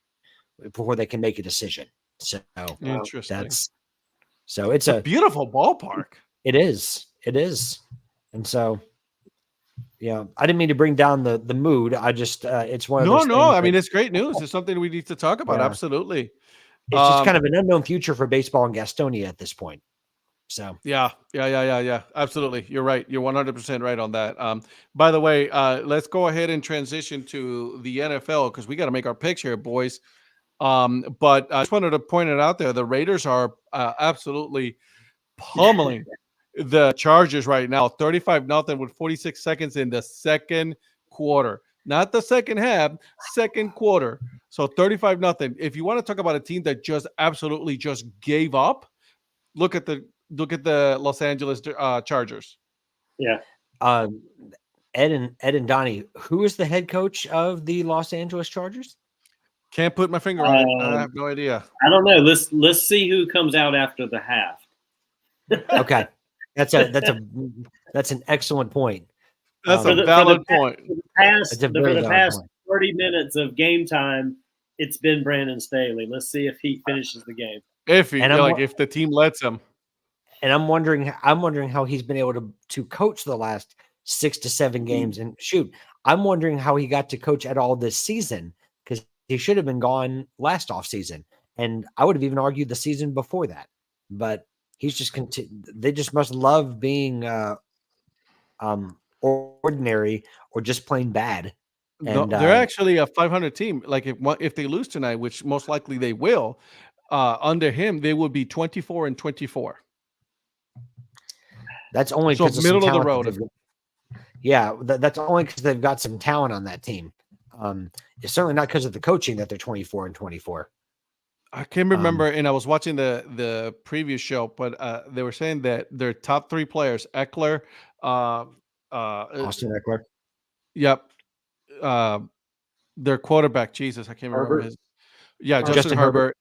before they can make a decision. So interesting. So it's a beautiful ballpark. It is. And so, I didn't mean to bring down the mood. I just, it's one of those things. I mean, it's great news. It's something we need to talk about. Yeah. Absolutely. It's just kind of an unknown future for baseball in Gastonia at this point. So yeah. Absolutely. You're right. You're 100% right on that. By the way, let's go ahead and transition to the NFL because we got to make our picks here, boys. But I just wanted to point it out there. The Raiders are absolutely pummeling the Chargers right now, 35-0 with 46 seconds in the second quarter. Not the second half, second quarter. So 35-0. If you want to talk about a team that just absolutely just gave up, look at the Los Angeles Chargers. Yeah. Ed and Donnie, who is the head coach of the Los Angeles Chargers? Can't put my finger on it. I have no idea. I don't know. Let's see who comes out after the half. Okay. That's an excellent point. That's a valid point. For the past 30 minutes of game time, it's been Brandon Staley. Let's see if he finishes the game. If the team lets him. And I'm wondering how he's been able to coach the last 6 to 7 games. And I'm wondering how he got to coach at all this season because he should have been gone last offseason. And I would have even argued the season before that. But he's just they just must love being ordinary or just plain bad. And they're actually a 500 team. Like if they lose tonight, which most likely they will, under him they would be 24-24. That's only because middle of the road. That's only because they've got some talent on that team. It's certainly not because of the coaching that they're 24-24. I can't remember, and I was watching the previous show, but they were saying that their top 3 players, Eckler, Austin Eckler. yep, their quarterback, Jesus, I can't remember Herbert. his. Yeah, Justin Herbert.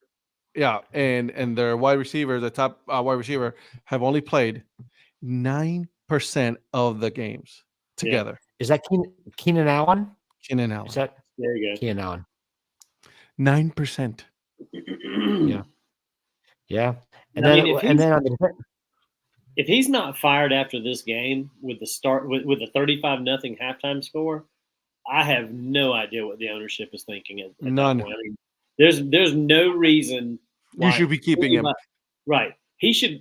Yeah, and their wide receiver, the top wide receiver, have only played 9% of the games together. Is that Keenan Allen? Keenan Allen. Is that There you go. Keenan Allen? 9%. Yeah. And I then mean, on the if he's not fired after this game with the start with the 35-0 halftime score, I have no idea what the ownership is thinking at None. that point. I mean, there's no reason You should be keeping him. Right. He should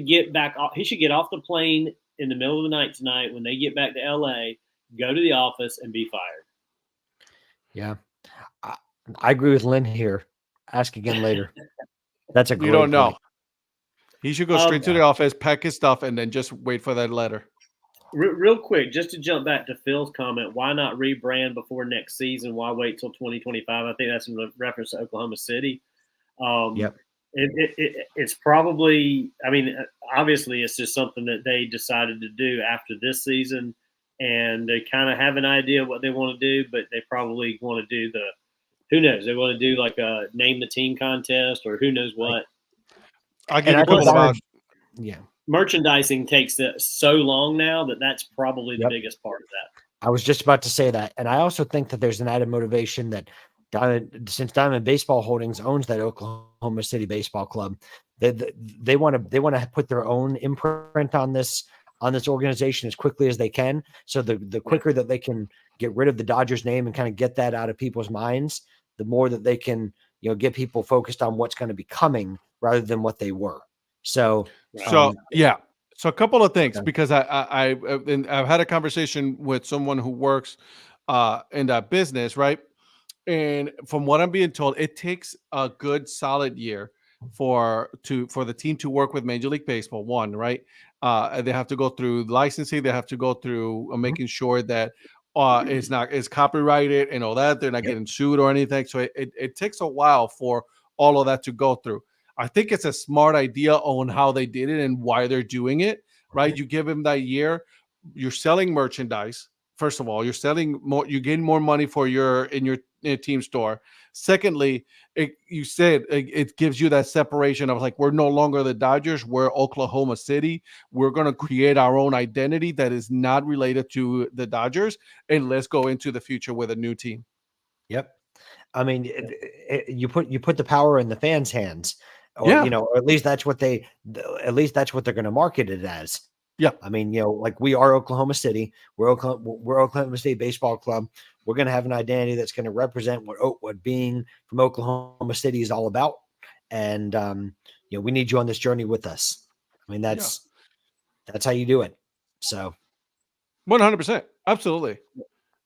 get back off. He should get off the plane in the middle of the night tonight when they get back to LA, go to the office and be fired. Yeah. I agree with Lynn here. Ask again later. That's a great We don't know. point. He should go straight to the office, pack his stuff, and then just wait for that letter. Real quick, just to jump back to Phil's comment, why not rebrand before next season? Why wait till 2025? I think that's in reference to Oklahoma City. Yep. It's probably, I mean, obviously it's just something that they decided to do after this season, and they kind of have an idea of what they want to do, but they probably want to do who knows? They want to do like a name the team contest or who knows what. I'll give you a couple of merchandising takes so long now that's probably the biggest part of that. I was just about to say that. And I also think that there's an added motivation that since Diamond Baseball Holdings owns that Oklahoma City Baseball Club, they want to put their own imprint on this organization as quickly as they can. So the quicker that they can get rid of the Dodgers name and kind of get that out of people's minds, the more that they can, get people focused on what's going to be coming rather than what they were. So a couple of things, because I've had a conversation with someone who works in that business, right? And from what I'm being told, it takes a good solid year for the team to work with Major League Baseball. One, right? They have to go through licensing. They have to go through making sure that it's copyrighted and all that. They're not getting sued or anything. So it takes a while for all of that to go through. I think it's a smart idea on how they did it and why they're doing it, right? You give them that year. You're selling merchandise. First of all, you're selling more. You gain more money in your team store. Secondly, it gives you that separation of like, we're no longer the Dodgers. We're Oklahoma City. We're going to create our own identity that is not related to the Dodgers, and let's go into the future with a new team. Yep. I mean, you put the power in the fans' hands, or or at least that's what they're going to market it as. Yeah. I mean, like, we are Oklahoma City. We're Oklahoma City Baseball Club. We're going to have an identity that's going to represent what being from Oklahoma City is all about. And, we need you on this journey with us. I mean, that's how you do it. So 100%. Absolutely.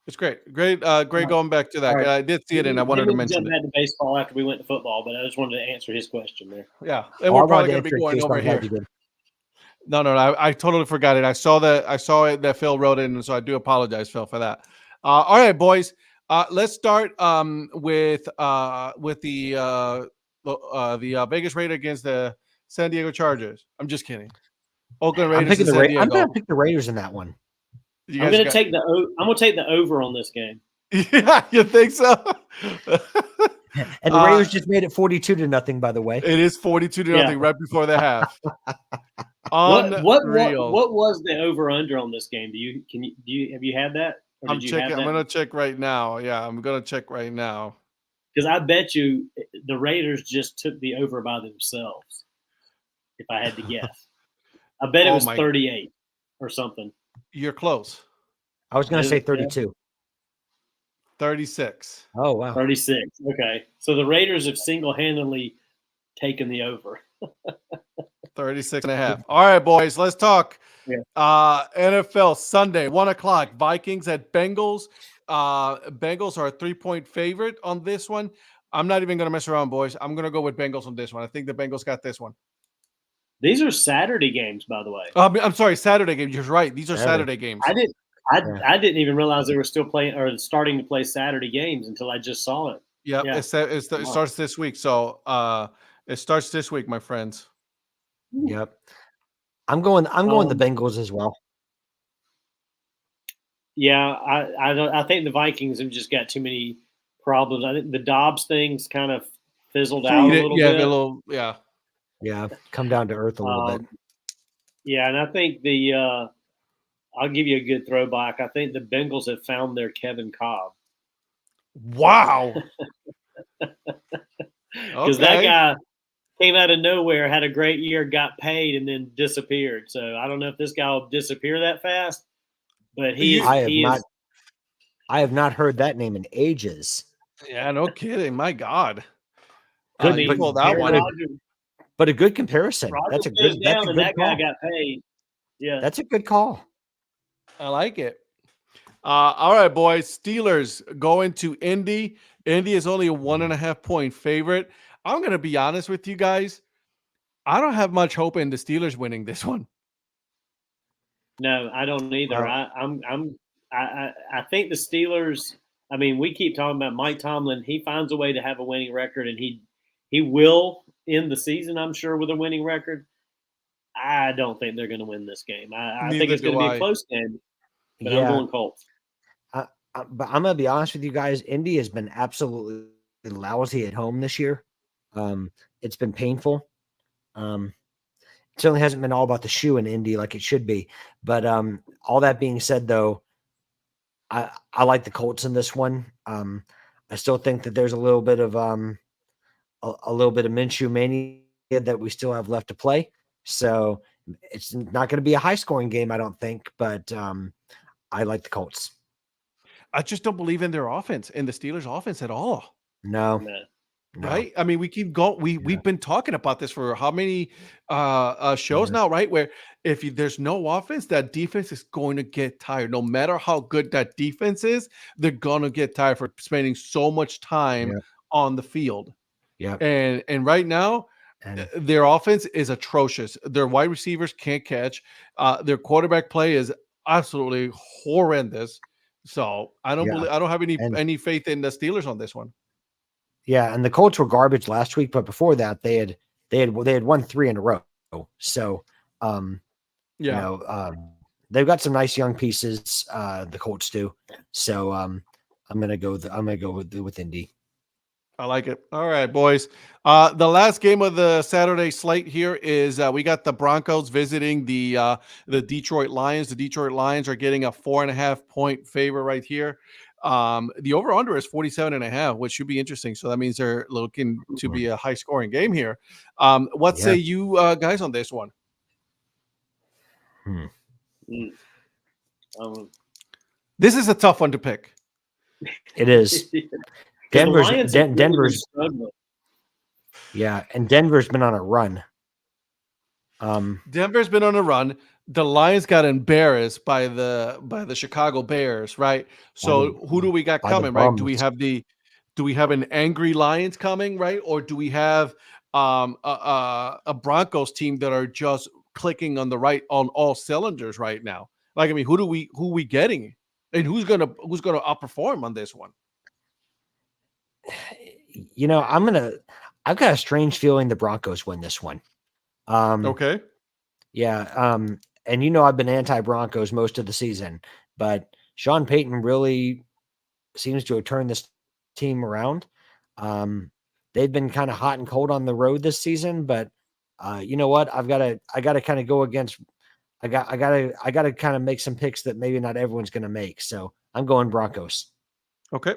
It's great. Great going back to that. Right. I did see it, and I wanted to mention jump back to baseball after we went to football, but I just wanted to answer his question there. Yeah. And we're probably going to be going over here. No, I totally forgot it. I saw it that Phil wrote it, and so I do apologize, Phil, for that. All right, boys. Let's start with the Vegas Raiders against the San Diego Chargers. I'm just kidding. Oakland Raiders. I'm going to pick the Raiders in that one. I'm going to take the over on this game. Yeah, you think so? And the Raiders just made it 42-0, by the way. It is 42-0 right before the half. What was the over under on this game? Have you had that? I'm checking. I'm going to check right now. Yeah, I'm going to check right now. Because I bet you the Raiders just took the over by themselves. If I had to guess, I bet it was 38 or something. You're close. I was going to say 32. 36. Oh, wow. 36. Okay. So the Raiders have single-handedly taken the over. 36.5. All right, boys, let's talk. Yeah. NFL Sunday, 1:00. Vikings at Bengals. Bengals are a 3-point favorite on this one. I'm not even going to mess around, boys. I'm going to go with Bengals on this one. I think the Bengals got this one. These are Saturday games, by the way. I'm sorry, Saturday games. You're right. These are Saturday games. I didn't even realize they were still playing or starting to play Saturday games until I just saw it. Yeah, Yeah. it starts this week. So it starts this week, my friends. Yep. I'm going the Bengals as well. Yeah, I think the Vikings have just got too many problems. I think the Dobbs thing's kind of fizzled out a little bit. Yeah, come down to earth a little bit. Yeah, and I think I'll give you a good throwback. I think the Bengals have found their Kevin Cobb. Wow. Because that guy came out of nowhere, had a great year, got paid, and then disappeared. So I don't know if this guy will disappear that fast, but I have not heard that name in ages. Yeah, no kidding. My God. Good, you pulled that one. But a good comparison. That's a good call. Guy got paid. Yeah. That's a good call. I like it. All right, boys. Steelers going to Indy. Indy is only a 1.5 point favorite. I'm going to be honest with you guys. I don't have much hope in the Steelers winning this one. No, I don't either. Wow. I think the Steelers. I mean, we keep talking about Mike Tomlin. He finds a way to have a winning record, and he will end the season, I'm sure, with a winning record. I don't think they're going to win this game. I think it's going to be a close game, but I'm going Colts. But I'm going to be honest with you guys. Indy has been absolutely lousy at home this year. It's been painful. It certainly hasn't been all about the shoe in Indy like it should be. But all that being said, though, I like the Colts in this one. I still think that there's a little bit of Minshew mania that we still have left to play. So it's not going to be a high scoring game, I don't think. But I like the Colts. I just don't believe in their offense, in the Steelers' offense at all. No. Right? I mean, we keep going. We've been talking about this for how many shows now, right? Where if there's no offense, that defense is going to get tired. No matter how good that defense is, they're going to get tired for spending so much time on the field. Yeah. And right now, their offense is atrocious. Their wide receivers can't catch. Their quarterback play is absolutely horrendous. So I don't have any faith in the Steelers on this one. Yeah, and the Colts were garbage last week, but before that, they had won 3 in a row. So, they've got some nice young pieces. The Colts do. So, I'm gonna go with Indy. I like it. All right, boys. The last game of the Saturday slate here is we got the Broncos visiting the Detroit Lions. The Detroit Lions are getting a 4.5 point favor right here. The over-under is 47.5, which should be interesting. So that means they're looking to be a high-scoring game here. What say you guys on this one? This is a tough one to pick. It is. Denver's and Denver's been on a run. Denver's been on a run. The Lions got embarrassed by the Chicago Bears, right? So who do we got coming, right? Do we have an angry Lions coming, right? Or do we have a Broncos team that are just clicking on all cylinders right now? Like, I mean, who we getting, and who's gonna outperform on this one? You know, I've got a strange feeling the Broncos win this one. Okay. Yeah. And I've been anti-Broncos most of the season, but Sean Payton really seems to have turned this team around. They've been kind of hot and cold on the road this season, but you know what? I got to kind of go against. I got to kind of make some picks that maybe not everyone's going to make. So I'm going Broncos. Okay.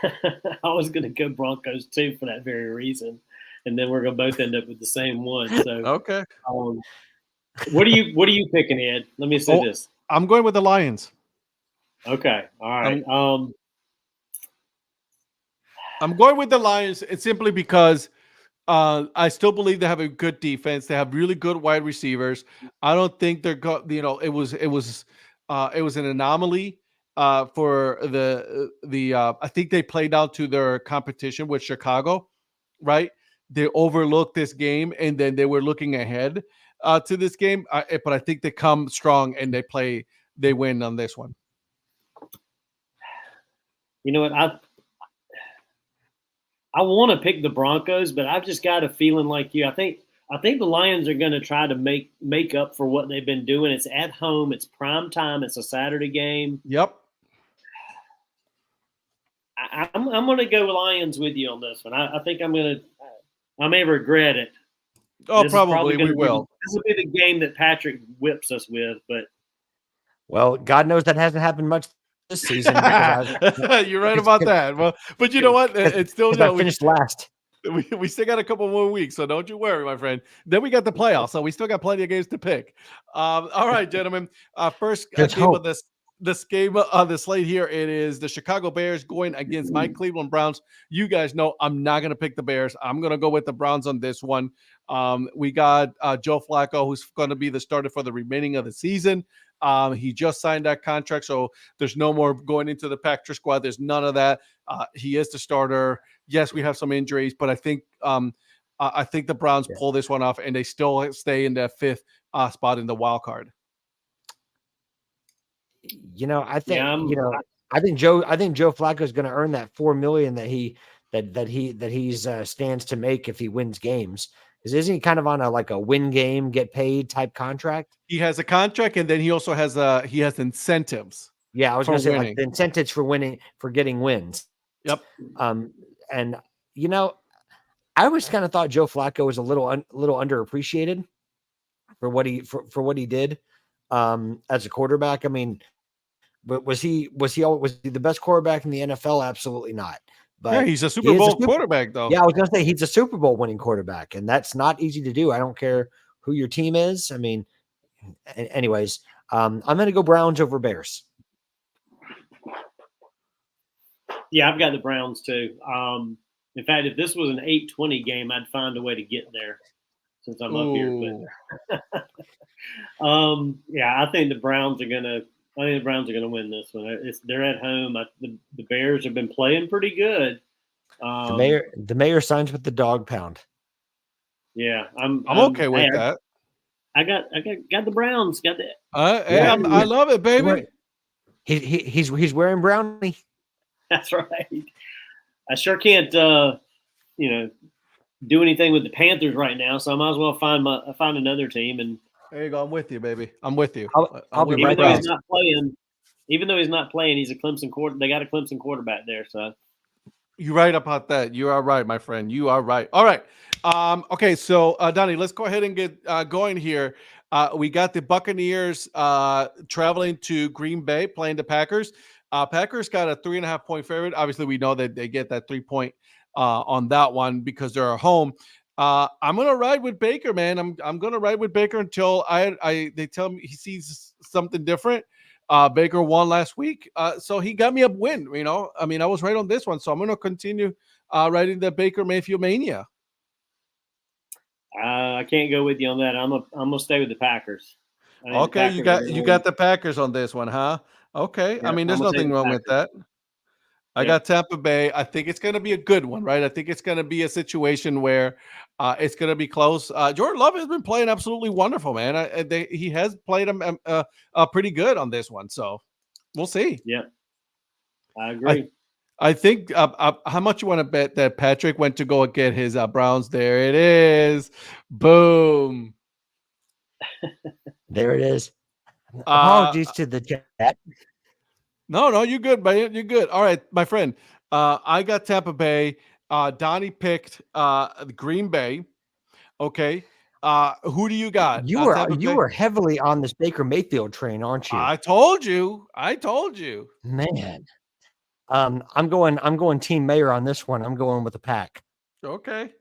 I was going to go Broncos too for that very reason, and then we're going to both end up with the same one. So okay. What are you picking, Ed? Let me say this. I'm going with the Lions. Okay. All right. I'm going with the Lions. It's simply because I still believe they have a good defense. They have really good wide receivers. I don't think they're it was an anomaly for the I think they played out to their competition with Chicago, right? They overlooked this game, and then they were looking ahead to this game. But I think they come strong and they win on this one. You know what? I want to pick the Broncos, but I've just got a feeling like you. I think the Lions are going to try to make up for what they've been doing. It's at home. It's prime time. It's a Saturday game. Yep. I'm going to go Lions with you on this one. I think I may regret it. Oh, This probably we will. This will be the game that Patrick whips us with, but. Well, God knows that hasn't happened much this season. You're right about that. Well, but you know what? It's still I finished last. We still got a couple more weeks, so don't you worry, my friend. Then we got the playoffs, so we still got plenty of games to pick. All right, gentlemen. First game of this game on the slate here, it is the Chicago Bears going against my Cleveland Browns. You guys know I'm not going to pick the Bears. I'm going to go with the Browns on this one. We got Joe Flacco, who's going to be the starter for the remaining of the season. He just signed that contract, so there's no more going into the practice squad. There's none of that. He is the starter. Yes, we have some injuries, but I think the Browns pull this one off, and they still stay in that fifth spot in the wild card. I think I think Joe Flacco is going to earn that $4 million that he's stands to make if he wins games. Isn't he kind of on a win game, get paid type contract? He has a contract, and then he also has incentives. Yeah, I was going to say the incentives for getting wins. Yep. And I always kind of thought Joe Flacco was a little underappreciated for what he did as a quarterback. I mean, but was he the best quarterback in the NFL? Absolutely not. But yeah, he's a Super Bowl quarterback, though. Yeah, I was going to say he's a Super Bowl winning quarterback, and that's not easy to do. I don't care who your team is. I mean, anyways, I'm going to go Browns over Bears. Yeah, I've got the Browns too. In fact, if this was an 8:20 game, I'd find a way to get there since I'm up here. But yeah, I think the Browns are gonna win this one. They're at home. The Bears have been playing pretty good. The mayor signs with the dog pound. Yeah, I'm okay with that. I got the Browns. Got the. I love it, baby. He's wearing brownie. That's right. I sure can't, do anything with the Panthers right now, so I might as well find another team. And there you go. I'm with you, baby. I'm with you. I'll be right there. Even though he's not playing, he's a Clemson quarterback. They got a Clemson quarterback there, so. You're right about that. You are right, my friend. You are right. All right. Okay, so Donnie, let's go ahead and get going here. We got the Buccaneers traveling to Green Bay, playing the Packers. Packers got a 3.5-point favorite. Obviously, we know that they get that 3-point on that one because they're at home. I'm gonna ride with Baker, man. I'm gonna ride with Baker until they tell me he sees something different. Baker won last week, so he got me a win. I mean, I was right on this one, so I'm gonna continue riding the Baker Mayfield mania. I can't go with you on that. I'm gonna stay with the Packers. Okay, you got the Packers on this one, huh? Okay. Yeah, I mean, there's nothing wrong with that. I got Tampa Bay. I think it's going to be a good one, right? I think it's going to be a situation where it's going to be close. Jordan Love has been playing absolutely wonderful, man. He has played him pretty good on this one, so we'll see. Yeah, I agree. I think how much you want to bet that Patrick went to go get his Browns? There it is. Boom. There it is. Apologies to the chat. No, you're good, man. You're good. All right, my friend. I got Tampa Bay. Donnie picked Green Bay. Okay. Who do you got? You were heavily on this Baker Mayfield train, aren't you? I told you. Man. I'm going Team Mayor on this one. I'm going with the Pack. Okay.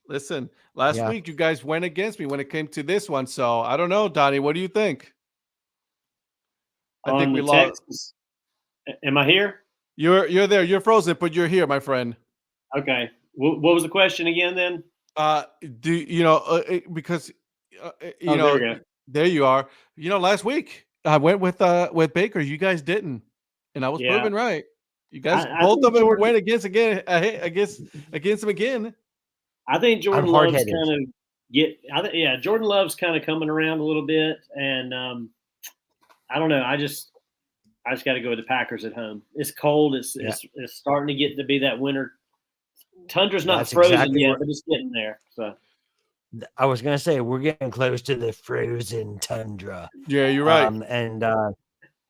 Listen, last week you guys went against me when it came to this one, so I don't know, Donnie. What do you think? I think we lost. Am I here? You're there. You're frozen, but you're here, my friend. Okay. What was the question again then? Because there you are. Last week I went with Baker. You guys didn't, and I was proven right. You guys both of them went against him again. I think Jordan Love's Jordan Love's kind of coming around a little bit, and I don't know. I just got to go with the Packers at home. It's cold. It's starting to get to be that winter Tundra's not That's frozen exactly yet, what- but it's getting there. So I was gonna say we're getting close to the frozen tundra. Yeah, you're right.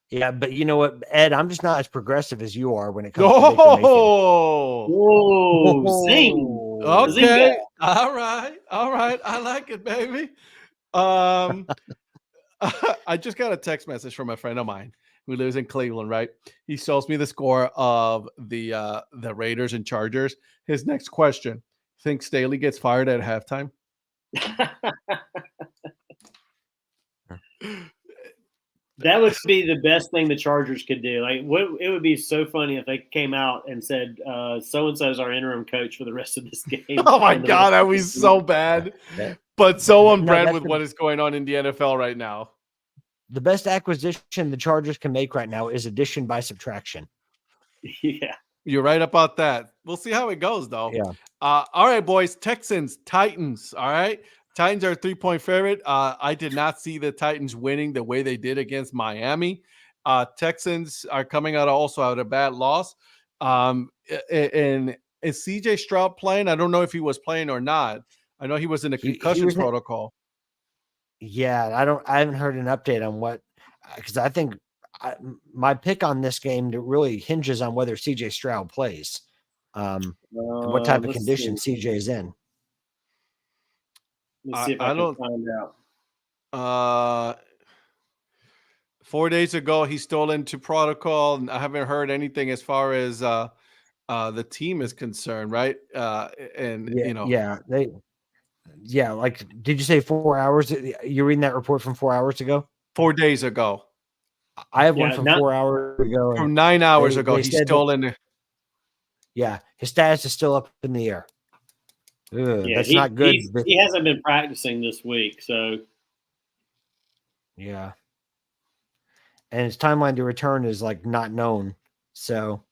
Yeah, but you know what, Ed? I'm just not as progressive as you are when it comes to Baker Mayfield. Oh, whoa, zing. okay. All right. I like it, baby. I just got a text message from a friend of mine who lives in Cleveland, right? He shows me the score of the Raiders and Chargers. His next question: think Staley gets fired at halftime? That would be the best thing the Chargers could do. Like, it would be so funny if they came out and said, "So and so is our interim coach for the rest of this game." Oh my god, that would be so bad, but so on brand with what is going on in the NFL right now. The best acquisition the Chargers can make right now is addition by subtraction. Yeah, you're right about that. We'll see how it goes, though. Yeah. All right, boys. Texans, Titans. All right. Titans are a 3-point favorite. I did not see the Titans winning the way they did against Miami. Texans are coming out of a bad loss. And is CJ Stroud playing? I don't know if he was playing or not. I know he was in a concussion protocol. Yeah, I haven't heard an update on what, because I think my pick on this game really hinges on whether CJ Stroud plays, and what type of condition CJ is in. Let's see if I can find out. 4 days ago, he stole into protocol, and I haven't heard anything as far as the team is concerned, right? Like, did you say 4 hours? You're reading that report from 4 hours ago? 4 days ago. I have one from 4 hours ago. From 9 hours ago, he stole in. Yeah, his status is still up in the air. That's not good. He hasn't been practicing this week, so yeah. And his timeline to return is like not known. So,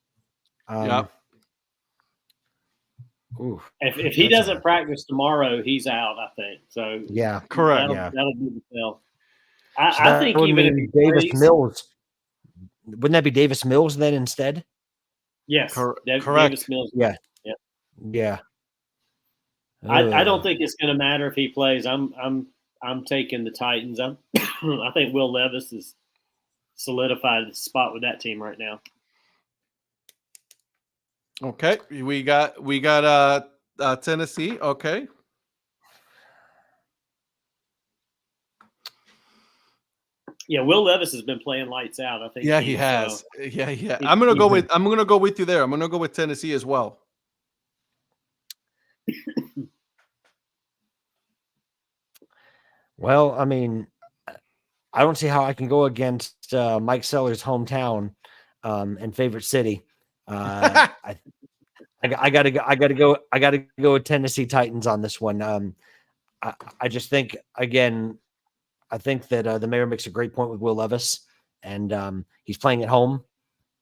if he doesn't practice tomorrow, he's out. I think so. Yeah, correct. That'll be the tell. I think even if Davis Mills, wouldn't that be Davis Mills then instead? Yes, correct. Davis Mills. Yeah. I don't think it's going to matter if he plays. I'm taking the Titans. I think Will Levis is solidified the spot with that team right now. Okay, we got Tennessee. Okay. Yeah, Will Levis has been playing lights out. I think. Yeah, he has. Yeah. I'm gonna go with you there. I'm gonna go with Tennessee as well. Well, I mean, I don't see how I can go against Mike Seller's hometown and favorite city. I gotta go with Tennessee Titans on this one. I just think, again, I think that the mayor makes a great point with Will Levis, and he's playing at home.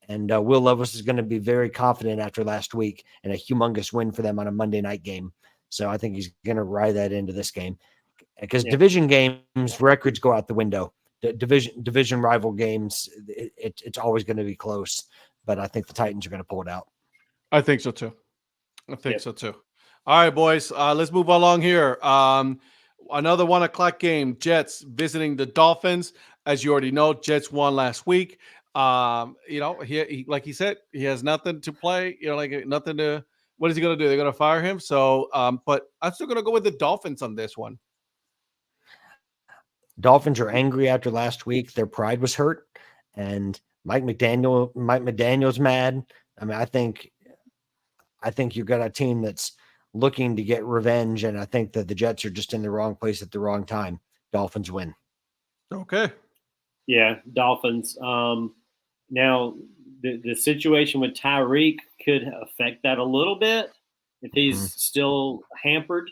And Will Levis is going to be very confident after last week and a humongous win for them on a Monday night game. So I think he's going to ride that into this game, because division games records go out the window. Division rival games, it's always going to be close. But I think the Titans are going to pull it out. I think so too. All right, boys. Let's move along here. Another 1 o'clock game. Jets visiting the Dolphins. As you already know, Jets won last week. He like he said, he has nothing to play. Nothing to. What is he going to do? They're going to fire him. So, but I'm still going to go with the Dolphins on this one. Dolphins are angry after last week. Their pride was hurt, and Mike McDaniel's mad. I mean, I think you've got a team that's looking to get revenge, and I think that the Jets are just in the wrong place at the wrong time. Dolphins win. Okay. Yeah, Dolphins. Now, the situation with Tyreek could affect that a little bit if he's still hampered.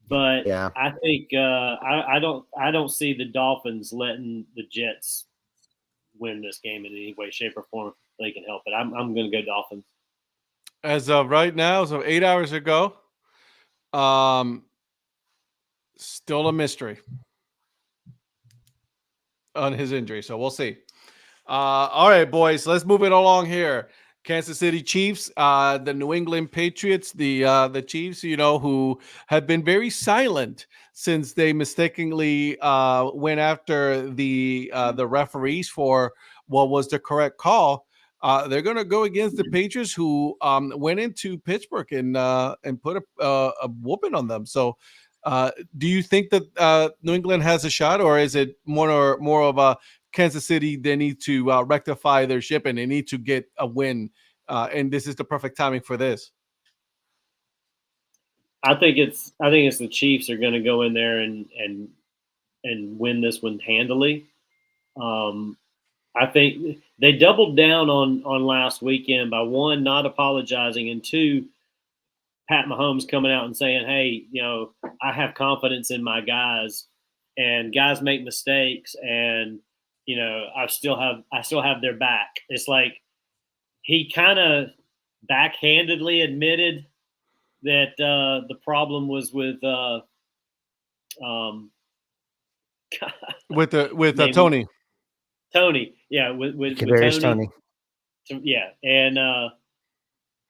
But yeah, I think I don't see the Dolphins letting the Jets win this game in any way, shape, or form if they can help it. I'm going to go Dolphins. As of right now, so 8 hours ago, still a mystery on his injury. So we'll see. All right, boys, let's move it along here. Kansas City Chiefs, the New England Patriots, the Chiefs, who have been very silent since they mistakenly went after the referees for what was the correct call. They're going to go against the Patriots, who went into Pittsburgh and put a whooping on them. So, do you think that New England has a shot, or is it more of a Kansas City? They need to rectify their ship and they need to get a win, and this is the perfect timing for this. I think it's the Chiefs are going to go in there and win this one handily. I think they doubled down on last weekend by, one, not apologizing, and two, Pat Mahomes coming out and saying, "Hey, I have confidence in my guys, and guys make mistakes, and I still have their back." It's like he kind of backhandedly admitted that the problem was with Tony. Tony, yeah, with Tony. Yeah, and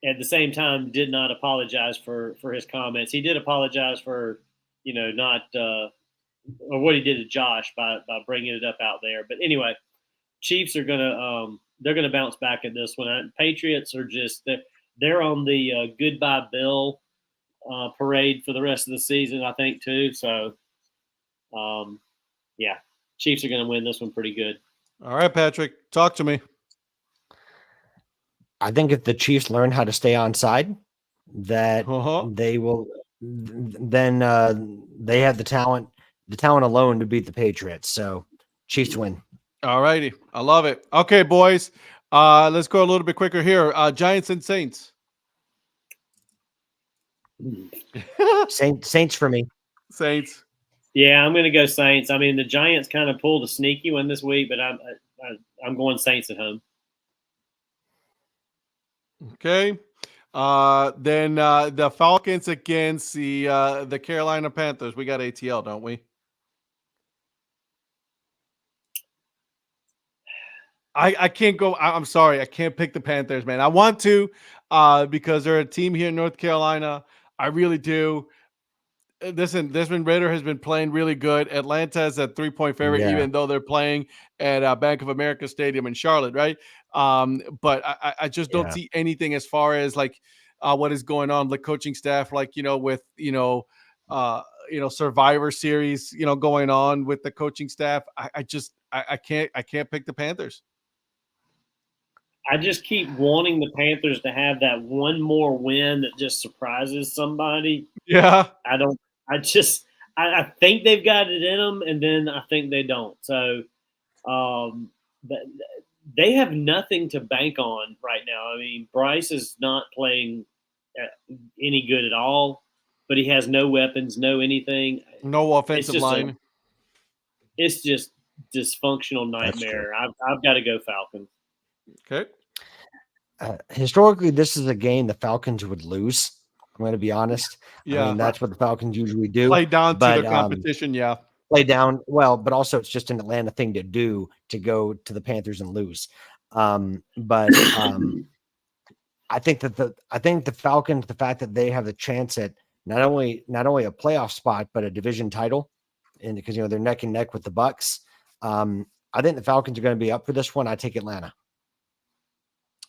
at the same time, did not apologize for his comments. He did apologize for not or what he did to Josh by bringing it up out there. But anyway, Chiefs are gonna bounce back at this one. Patriots are just they're on the goodbye Bill parade for the rest of the season, I think, too. So, yeah, Chiefs are going to win this one pretty good. All right, Patrick, talk to me. I think if the Chiefs learn how to stay on side, that they will. Then they have the talent alone to beat the Patriots. So, Chiefs win. All righty, I love it. Okay, boys, let's go a little bit quicker here. Giants and Saints. Saints for me. Saints. Yeah, I'm going to go Saints. I mean, the Giants kind of pulled a sneaky one this week, but I'm going Saints at home. Okay. Then the Falcons against the Carolina Panthers. We got ATL, don't we? I can't go. I'm sorry. I can't pick the Panthers, man. I want to because they're a team here in North Carolina. I really do. Listen, Desmond Ridder has been playing really good. Atlanta is a 3-point favorite, even though they're playing at Bank of America Stadium in Charlotte, right? But I just don't see anything as far as like what is going on, the coaching staff, like with Survivor Series, going on with the coaching staff. I can't pick the Panthers. I just keep wanting the Panthers to have that one more win that just surprises somebody. Yeah. I think they've got it in them, and then I think they don't. So they have nothing to bank on right now. I mean, Bryce is not playing any good at all, but he has no weapons, no anything. No offensive line. It's just dysfunctional nightmare. I've got to go Falcons. Okay. Historically, this is a game the Falcons would lose. I'm going to be honest. Yeah, I mean, that's what the Falcons usually do. Play down to the competition, play down. Well, but also it's just an Atlanta thing to do, to go to the Panthers and lose. But I think the Falcons, the fact that they have the chance at not only a playoff spot but a division title, and because they're neck and neck with the Bucks. I think the Falcons are going to be up for this one. I take Atlanta.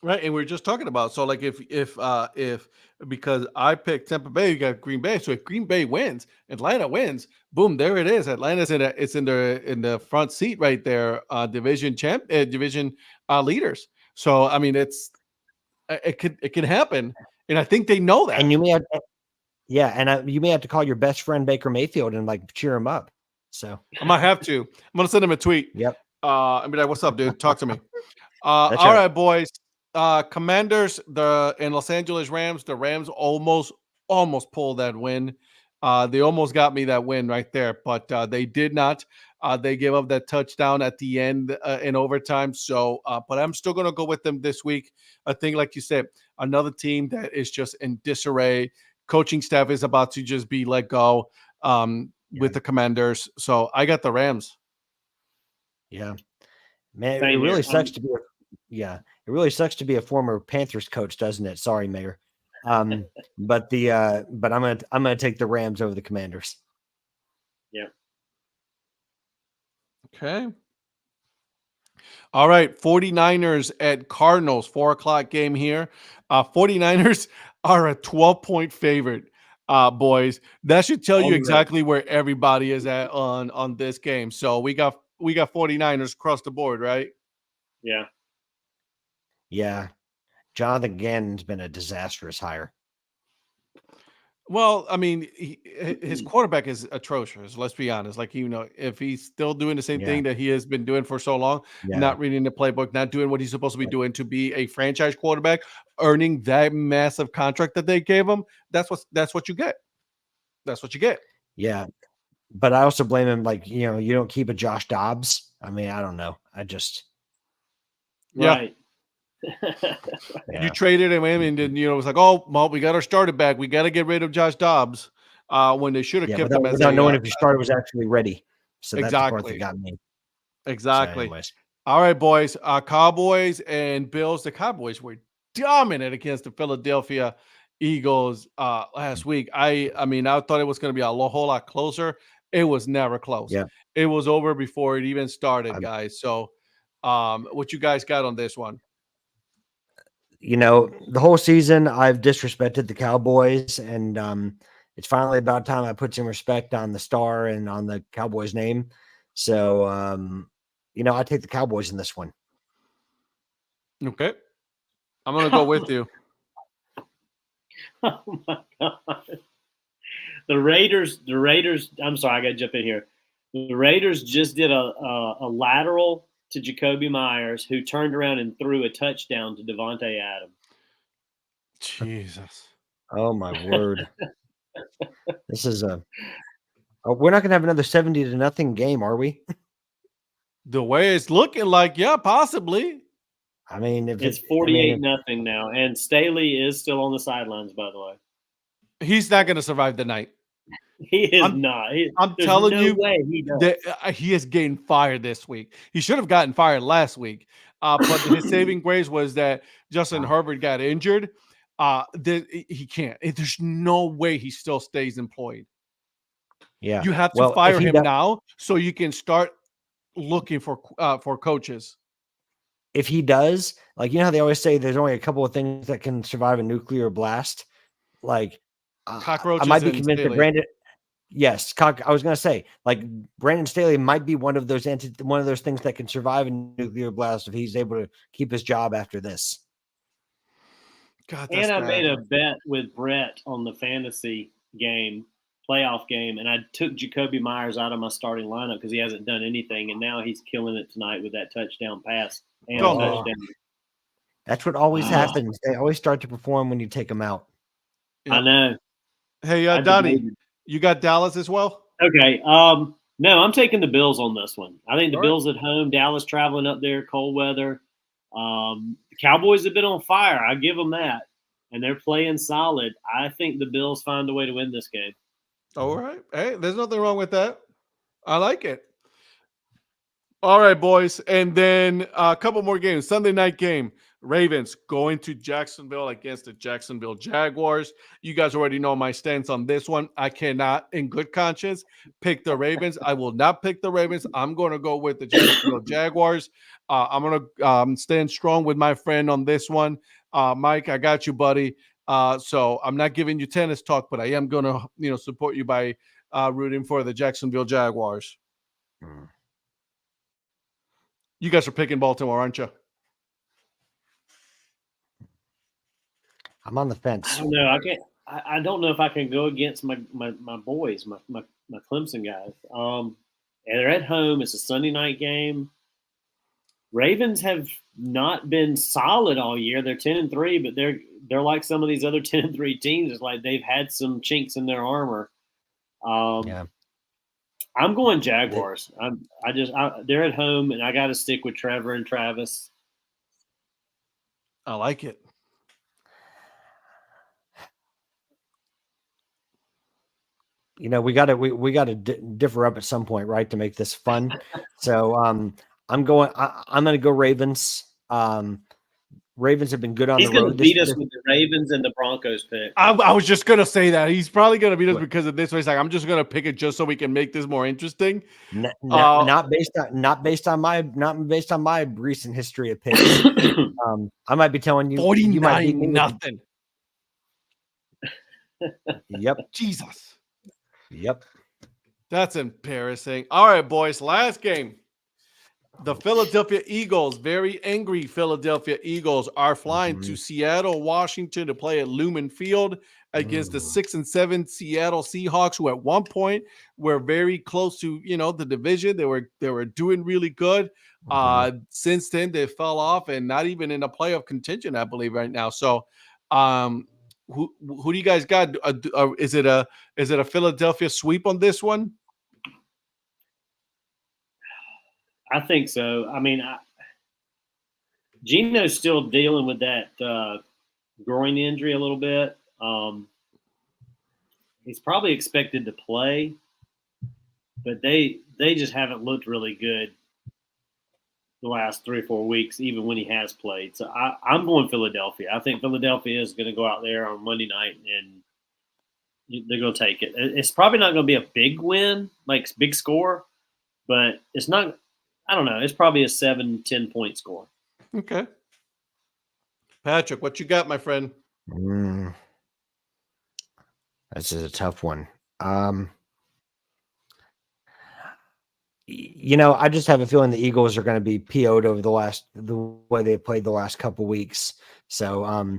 Right, and we are just talking about, so like if because I picked Tampa Bay, you got Green Bay. So if Green Bay wins, Atlanta wins, boom, there it is. Atlanta's in the front seat right there, division leaders. So I mean, it can happen, and I think they know that. And you may have, you may have to call your best friend Baker Mayfield and like cheer him up. So I might have to. I'm gonna send him a tweet. Yep. I mean, what's up, dude? Talk to me. All right, boys. Commanders, in Los Angeles Rams. The Rams almost pulled that win. They almost got me that win right there, but they did not. They gave up that touchdown at the end in overtime. So, but I'm still going to go with them this week. I think, like you said, another team that is just in disarray. Coaching staff is about to just be let go with the Commanders. So I got the Rams. Yeah, man, it really sucks to be. really sucks to be a former Panthers coach, doesn't it? Sorry, Mayor. But I'm gonna take the Rams over the Commanders. Yeah. Okay. All right. 49ers at Cardinals, 4:00 game here. 49ers are a 12-point favorite, boys. That should tell you exactly where everybody is at on this game. So we got 49ers across the board, right? Yeah. Yeah. Jonathan Gannon's been a disastrous hire. Well, I mean, his quarterback is atrocious. Let's be honest. Like, if he's still doing the same thing that he has been doing for so long, not reading the playbook, not doing what he's supposed to be doing to be a franchise quarterback, earning that massive contract that they gave him, that's what you get. That's what you get. Yeah. But I also blame him. Like, you don't keep a Josh Dobbs. I mean, I don't know. Right. You traded him in, and then it was like, oh well, we got our starter back. We got to get rid of Josh Dobbs when they should have kept him without knowing if your starter was actually ready. So that's the part that got me. Exactly. So all right, boys. Cowboys and Bills. The Cowboys were dominant against the Philadelphia Eagles last week. I mean, I thought it was going to be a whole lot closer. It was never close. Yeah. It was over before it even started, guys. So, what you guys got on this one? The whole season I've disrespected the Cowboys, and it's finally about time I put some respect on the star and on the Cowboys name. So, I take the Cowboys in this one. Okay. I'm going to go with you. Oh my God. The Raiders, I'm sorry, I got to jump in here. The Raiders just did a lateral to Jacoby Myers, who turned around and threw a touchdown to Devontae Adams. Jesus. Oh my word. This is we're not going to have another 70-0 game, are we? The way it's looking like, yeah, possibly. I mean, if it's 48-0 now, and Staley is still on the sidelines, by the way. He's not going to survive the night. He is not. I'm telling you, way he does. That he is getting fired this week. He should have gotten fired last week. But his saving grace was that Justin Herbert got injured. He can't. There's no way he still stays employed. Yeah, you have to fire him now so you can start looking for coaches. If he does, like, how they always say there's only a couple of things that can survive a nuclear blast. Like, cockroaches. I might be convinced that Brandon. Yes, I was going to say, like, Brandon Staley might be one of those things that can survive a nuclear blast if he's able to keep his job after this. God, and I made a bet with Brett on the fantasy playoff game, and I took Jacoby Myers out of my starting lineup because he hasn't done anything, and now he's killing it tonight with that touchdown pass and touchdown. That's what always happens. They always start to perform when you take them out. I know. Hey, Donnie, you got Dallas as well? Okay. No, I'm taking the Bills on this one. I think the Bills at home, Dallas traveling up there, cold weather. The Cowboys have been on fire. I give them that. And they're playing solid. I think the Bills find a way to win this game. All right. Hey, there's nothing wrong with that. I like it. All right, boys. And then a couple more games. Sunday night game. Ravens going to Jacksonville against the Jacksonville Jaguars. You guys already know my stance on this one. I cannot, in good conscience, pick the Ravens. I will not pick the Ravens. I'm going to go with the Jacksonville Jaguars. I'm going to stand strong with my friend on this one. Mike, I got you, buddy. So I'm not giving you tennis talk, but I am going to, support you by rooting for the Jacksonville Jaguars. You guys are picking Baltimore, aren't you? I'm on the fence. I don't know. I can't. I don't know if I can go against my boys, my Clemson guys. And they're at home. It's a Sunday night game. Ravens have not been solid all year. They're 10-3, but they're like some of these other 10-3 teams. It's like they've had some chinks in their armor. Yeah. I'm going Jaguars. They're at home, and I got to stick with Trevor and Travis. I like it. We got to differ up at some point, right, to make this fun. So I'm going to go Ravens. Ravens have been good on He's the going road. to beat us with the Ravens and the Broncos pick. I was just gonna say that he's probably gonna beat us because of this. So he's like, I'm just gonna pick it just so we can make this more interesting. Not based on my recent history of picks. I might be telling you 49 nothing. Yep. Jesus. Yep. That's embarrassing. All right, boys. Last game. The Philadelphia Eagles, very angry Philadelphia Eagles, are flying to Seattle, Washington to play at Lumen Field against the 6-7 Seattle Seahawks, who at one point were very close to, the division. They were doing really good. Since then, they fell off and not even in a playoff contention, I believe, right now. So, who do you guys got? Is it a Philadelphia sweep on this one? I think so. I mean, Gino's still dealing with that groin injury a little bit. He's probably expected to play, but they just haven't looked really good the last 3 or 4 weeks, even when he has played. So I'm going Philadelphia. I think Philadelphia is going to go out there on Monday night and they're going to take it. It's probably not going to be a big win, like big score, but it's not. I don't know. It's probably a 7-10 point score. Okay. Patrick, what you got, my friend? This is a tough one. I just have a feeling the Eagles are going to be PO'd over the way they played the last couple weeks. So,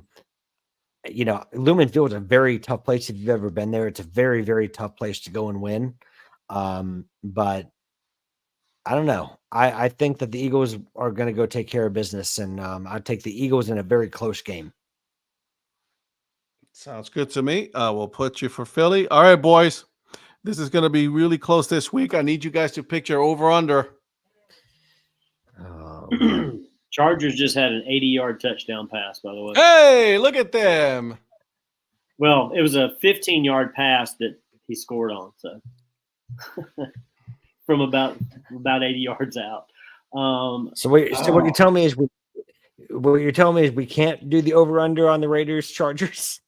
Lumen Field is a very tough place if you've ever been there. It's a very, very tough place to go and win. But I don't know. I think that the Eagles are going to go take care of business, and I take the Eagles in a very close game. Sounds good to me. We'll put you for Philly. All right, boys. This is going to be really close this week. I need you guys to pick your over-under. Chargers just had an 80-yard touchdown pass, by the way. Hey, look at them. Well, it was a 15-yard pass that he scored on, so from about 80 yards out. So what you're telling me is we can't do the over-under on the Raiders Chargers?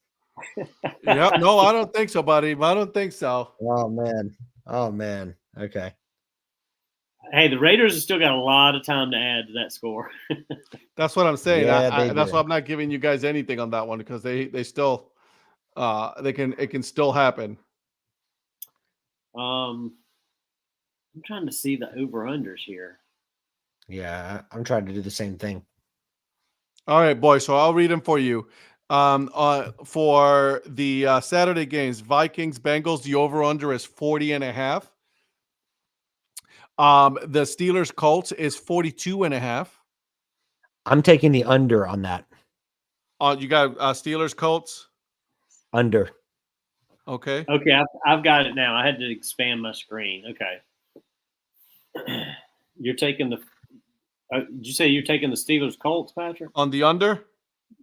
Yeah, no, I don't think so, buddy. I don't think so. Oh man. Okay. Hey, the Raiders have still got a lot of time to add to that score. That's what I'm saying. Yeah, that's why I'm not giving you guys anything on that one, because they still it can still happen. I'm trying to see the over-unders here. Yeah, I'm trying to do the same thing. All right, boys. So I'll read them for you. For the Saturday games, Vikings, Bengals, the over-under is 40.5. The Steelers, Colts is 42.5. I'm taking the under on that. You got Steelers, Colts? Under. Okay. Okay, I've got it now. I had to expand my screen. Okay. You're taking the did you say you're taking the Steelers Colts, Patrick? On the under?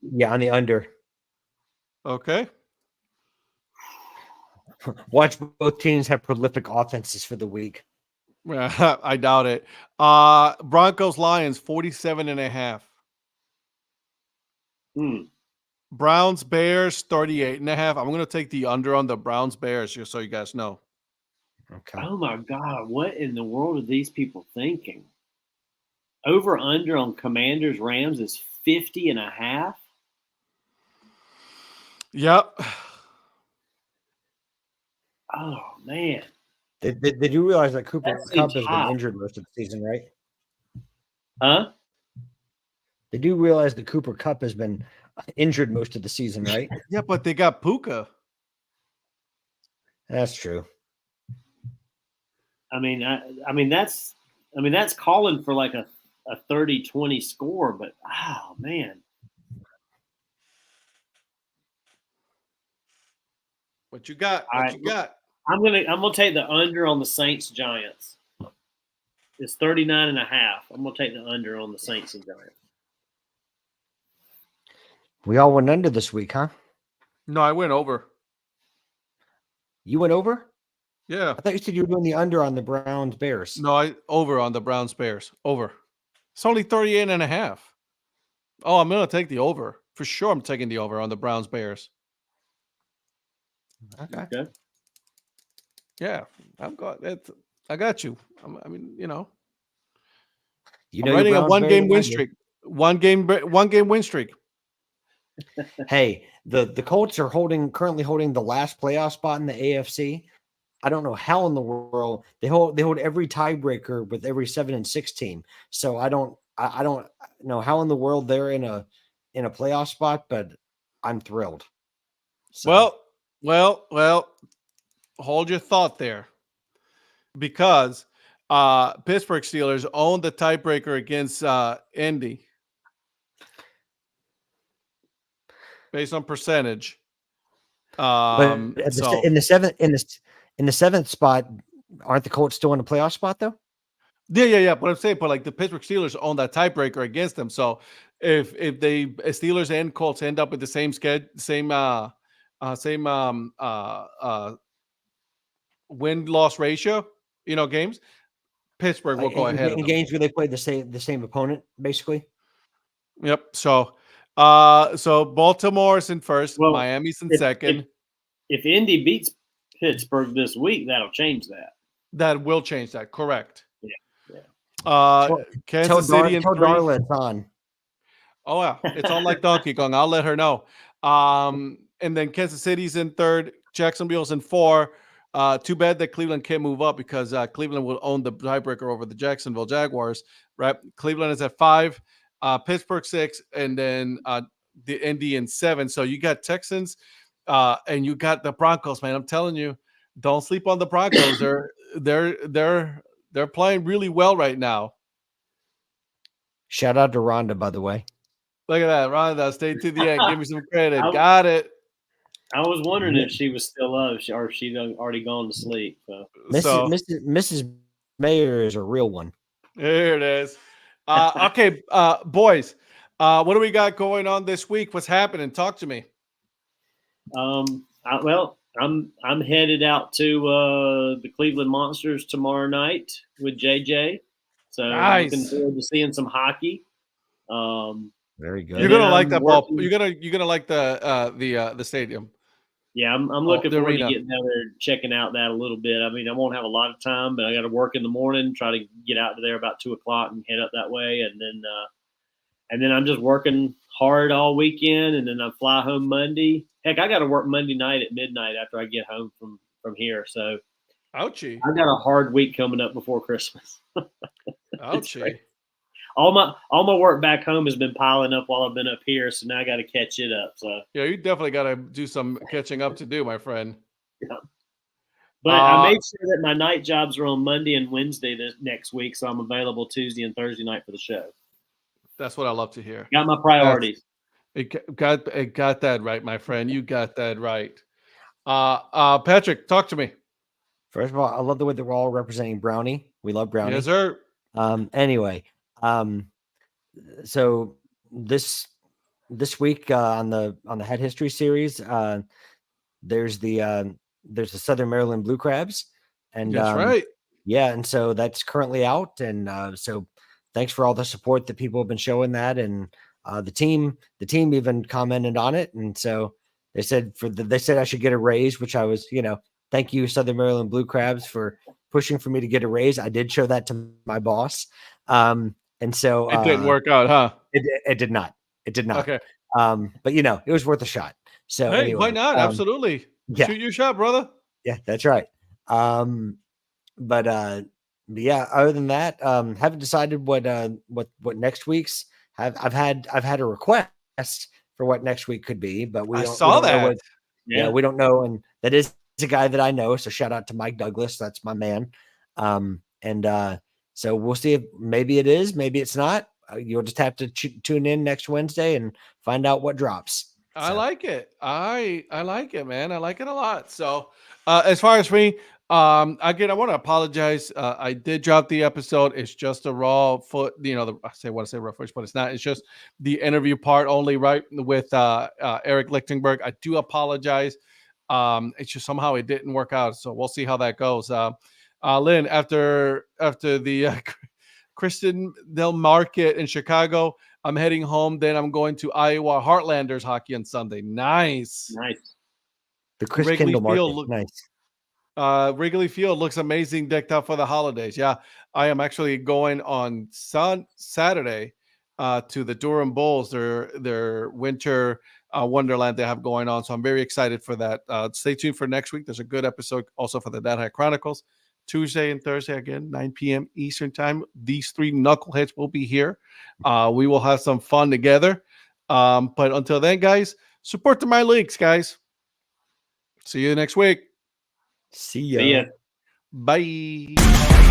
Yeah, on the under. Okay. Watch both teams have prolific offenses for the week. I doubt it. Broncos, Lions, 47.5. Browns, Bears, 38.5. I'm going to take the under on the Browns, Bears, just so you guys know. Okay. Oh my God, what in the world are these people thinking? Over under on Commanders Rams is 50.5. Yep. Oh man. Did you realize that Cooper Kupp has hot. been injured most of the season, right? Huh? Did you realize that Cooper Kupp has been injured most of the season, right? Yeah, but they got Puka. That's true. I mean that's calling for like a 30-20 score, but oh man. What you got? You got? I'm gonna take the under on the Saints Giants. It's 39.5. I'm gonna take the under on the Saints and Giants. We all went under this week, huh? No, I went over. You went over? Yeah. I thought you said you were doing the under on the Browns Bears. No, I over on the Browns Bears. Over. It's only 38.5. Oh, I'm gonna take the over for sure. I'm taking the over on the Browns Bears. Okay. Yeah, I've got it. I got you. I mean, You know I'm your writing a Browns better one-game than win I do. streak. One game win streak. Hey, the Colts are currently holding the last playoff spot in the AFC. I don't know how in the world they hold every tiebreaker with every 7-6 team. So I don't know how in the world they're in a playoff spot, but I'm thrilled. So Well. Hold your thought there, because Pittsburgh Steelers own the tiebreaker against Indy based on percentage. but So in the seventh spot, aren't the Colts still in a playoff spot though? yeah. But I'm saying, like the Pittsburgh Steelers own that tiebreaker against them. So if they Steelers and Colts end up with the same win-loss ratio, games, Pittsburgh will go ahead of In them. games where they play the same opponent, basically. Yep. So Baltimore's in first, Well, Miami's in if- second. If Indy beats Pittsburgh this week, that'll change that. That will change that. Correct. Yeah. Kansas City in tell 3. Darla it's on. Oh yeah, it's on like Donkey Kong. I'll let her know. And then Kansas City's in 3rd, Jacksonville's in 4. Too bad that Cleveland can't move up, because Cleveland will own the tiebreaker over the Jacksonville Jaguars. Right? Cleveland is at 5, Pittsburgh 6, and then the Indy in 7. So you got Texans, and you got the Broncos. Man, I'm telling you, don't sleep on the Broncos. They're playing really well right now. Shout out to Rhonda, by the way. Look at that, Rhonda. Stay to the end. Give me some credit. Got it. I was wondering if she was still up, or if she'd already gone to sleep. So. Mrs. Mayer is a real one. There it is. Okay, boys. What do we got going on this week? What's happening? Talk to me. I'm headed out to the Cleveland Monsters tomorrow night with JJ. So nice. Looking forward to seeing some hockey. Very good. You're gonna like that ball. You're gonna like the stadium. Yeah, I'm looking forward arena. to getting down there and checking out that a little bit. I mean, I won't have a lot of time, but I got to work in the morning, try to get out to there about 2:00 and head up that way, and then I'm just working hard all weekend, and then I fly home Monday. Heck, I got to work Monday night at midnight after I get home from here. So, ouchie! I got a hard week coming up before Christmas. Ouchie! All my work back home has been piling up while I've been up here, so now I got to catch it up. So yeah, you definitely got to do some catching up to do, my friend. Yeah. But I made sure that my night jobs are on Monday and Wednesday next week, so I'm available Tuesday and Thursday night for the show. That's what I love to hear. Got my priorities. It got that right, my friend. You got that right. Patrick, talk to me. First of all, I love the way that we're all representing Brownie. We love Brownie. Yes, sir. Anyway, so this week on the Head History series, there's the Southern Maryland Blue Crabs, and that's right. Yeah, and so that's currently out, and so thanks for all the support that people have been showing that, and the team even commented on it, and so they said I should get a raise, which I was, thank you, Southern Maryland Blue Crabs, for pushing for me to get a raise. I did show that to my boss. And so it didn't work out, huh? It did not. It did not. Okay. But it was worth a shot. So hey, anyway, why not? Absolutely. Yeah. Shoot your shot, brother. Yeah, that's right. But yeah, other than that, haven't decided what next week's I've had a request for what next week could be, but we don't know yeah, we don't know. And that is a guy that I know. So shout out to Mike Douglas. That's my man. So we'll see if maybe it is, maybe it's not. You'll just have to tune in next Wednesday and find out what drops. I like it. I like it, man. I like it a lot. So as far as me, again, I want to apologize. I did drop the episode. It's just a raw foot, I want to say raw footage, but it's not. It's just the interview part only, right? With Eric Lichtenberg. I do apologize. It's just somehow it didn't work out. So we'll see how that goes. Lynn, after the Kristen Del Market in Chicago, I'm heading home. Then I'm going to Iowa Heartlanders hockey on Sunday. Nice. The Chris Wrigley Kindle market. Field Nice. Wrigley Field looks amazing, decked out for the holidays. Yeah, I am actually going on Saturday to the Durham Bulls, their winter wonderland they have going on. So I'm very excited for that. Stay tuned for next week. There's a good episode also for the Dad Hat Chronicles. Tuesday and Thursday, again, 9 p.m. Eastern time. These three knuckleheads will be here. We will have some fun together. But until then, guys, support the minor leagues, guys. See you next week. See ya. See ya. Bye.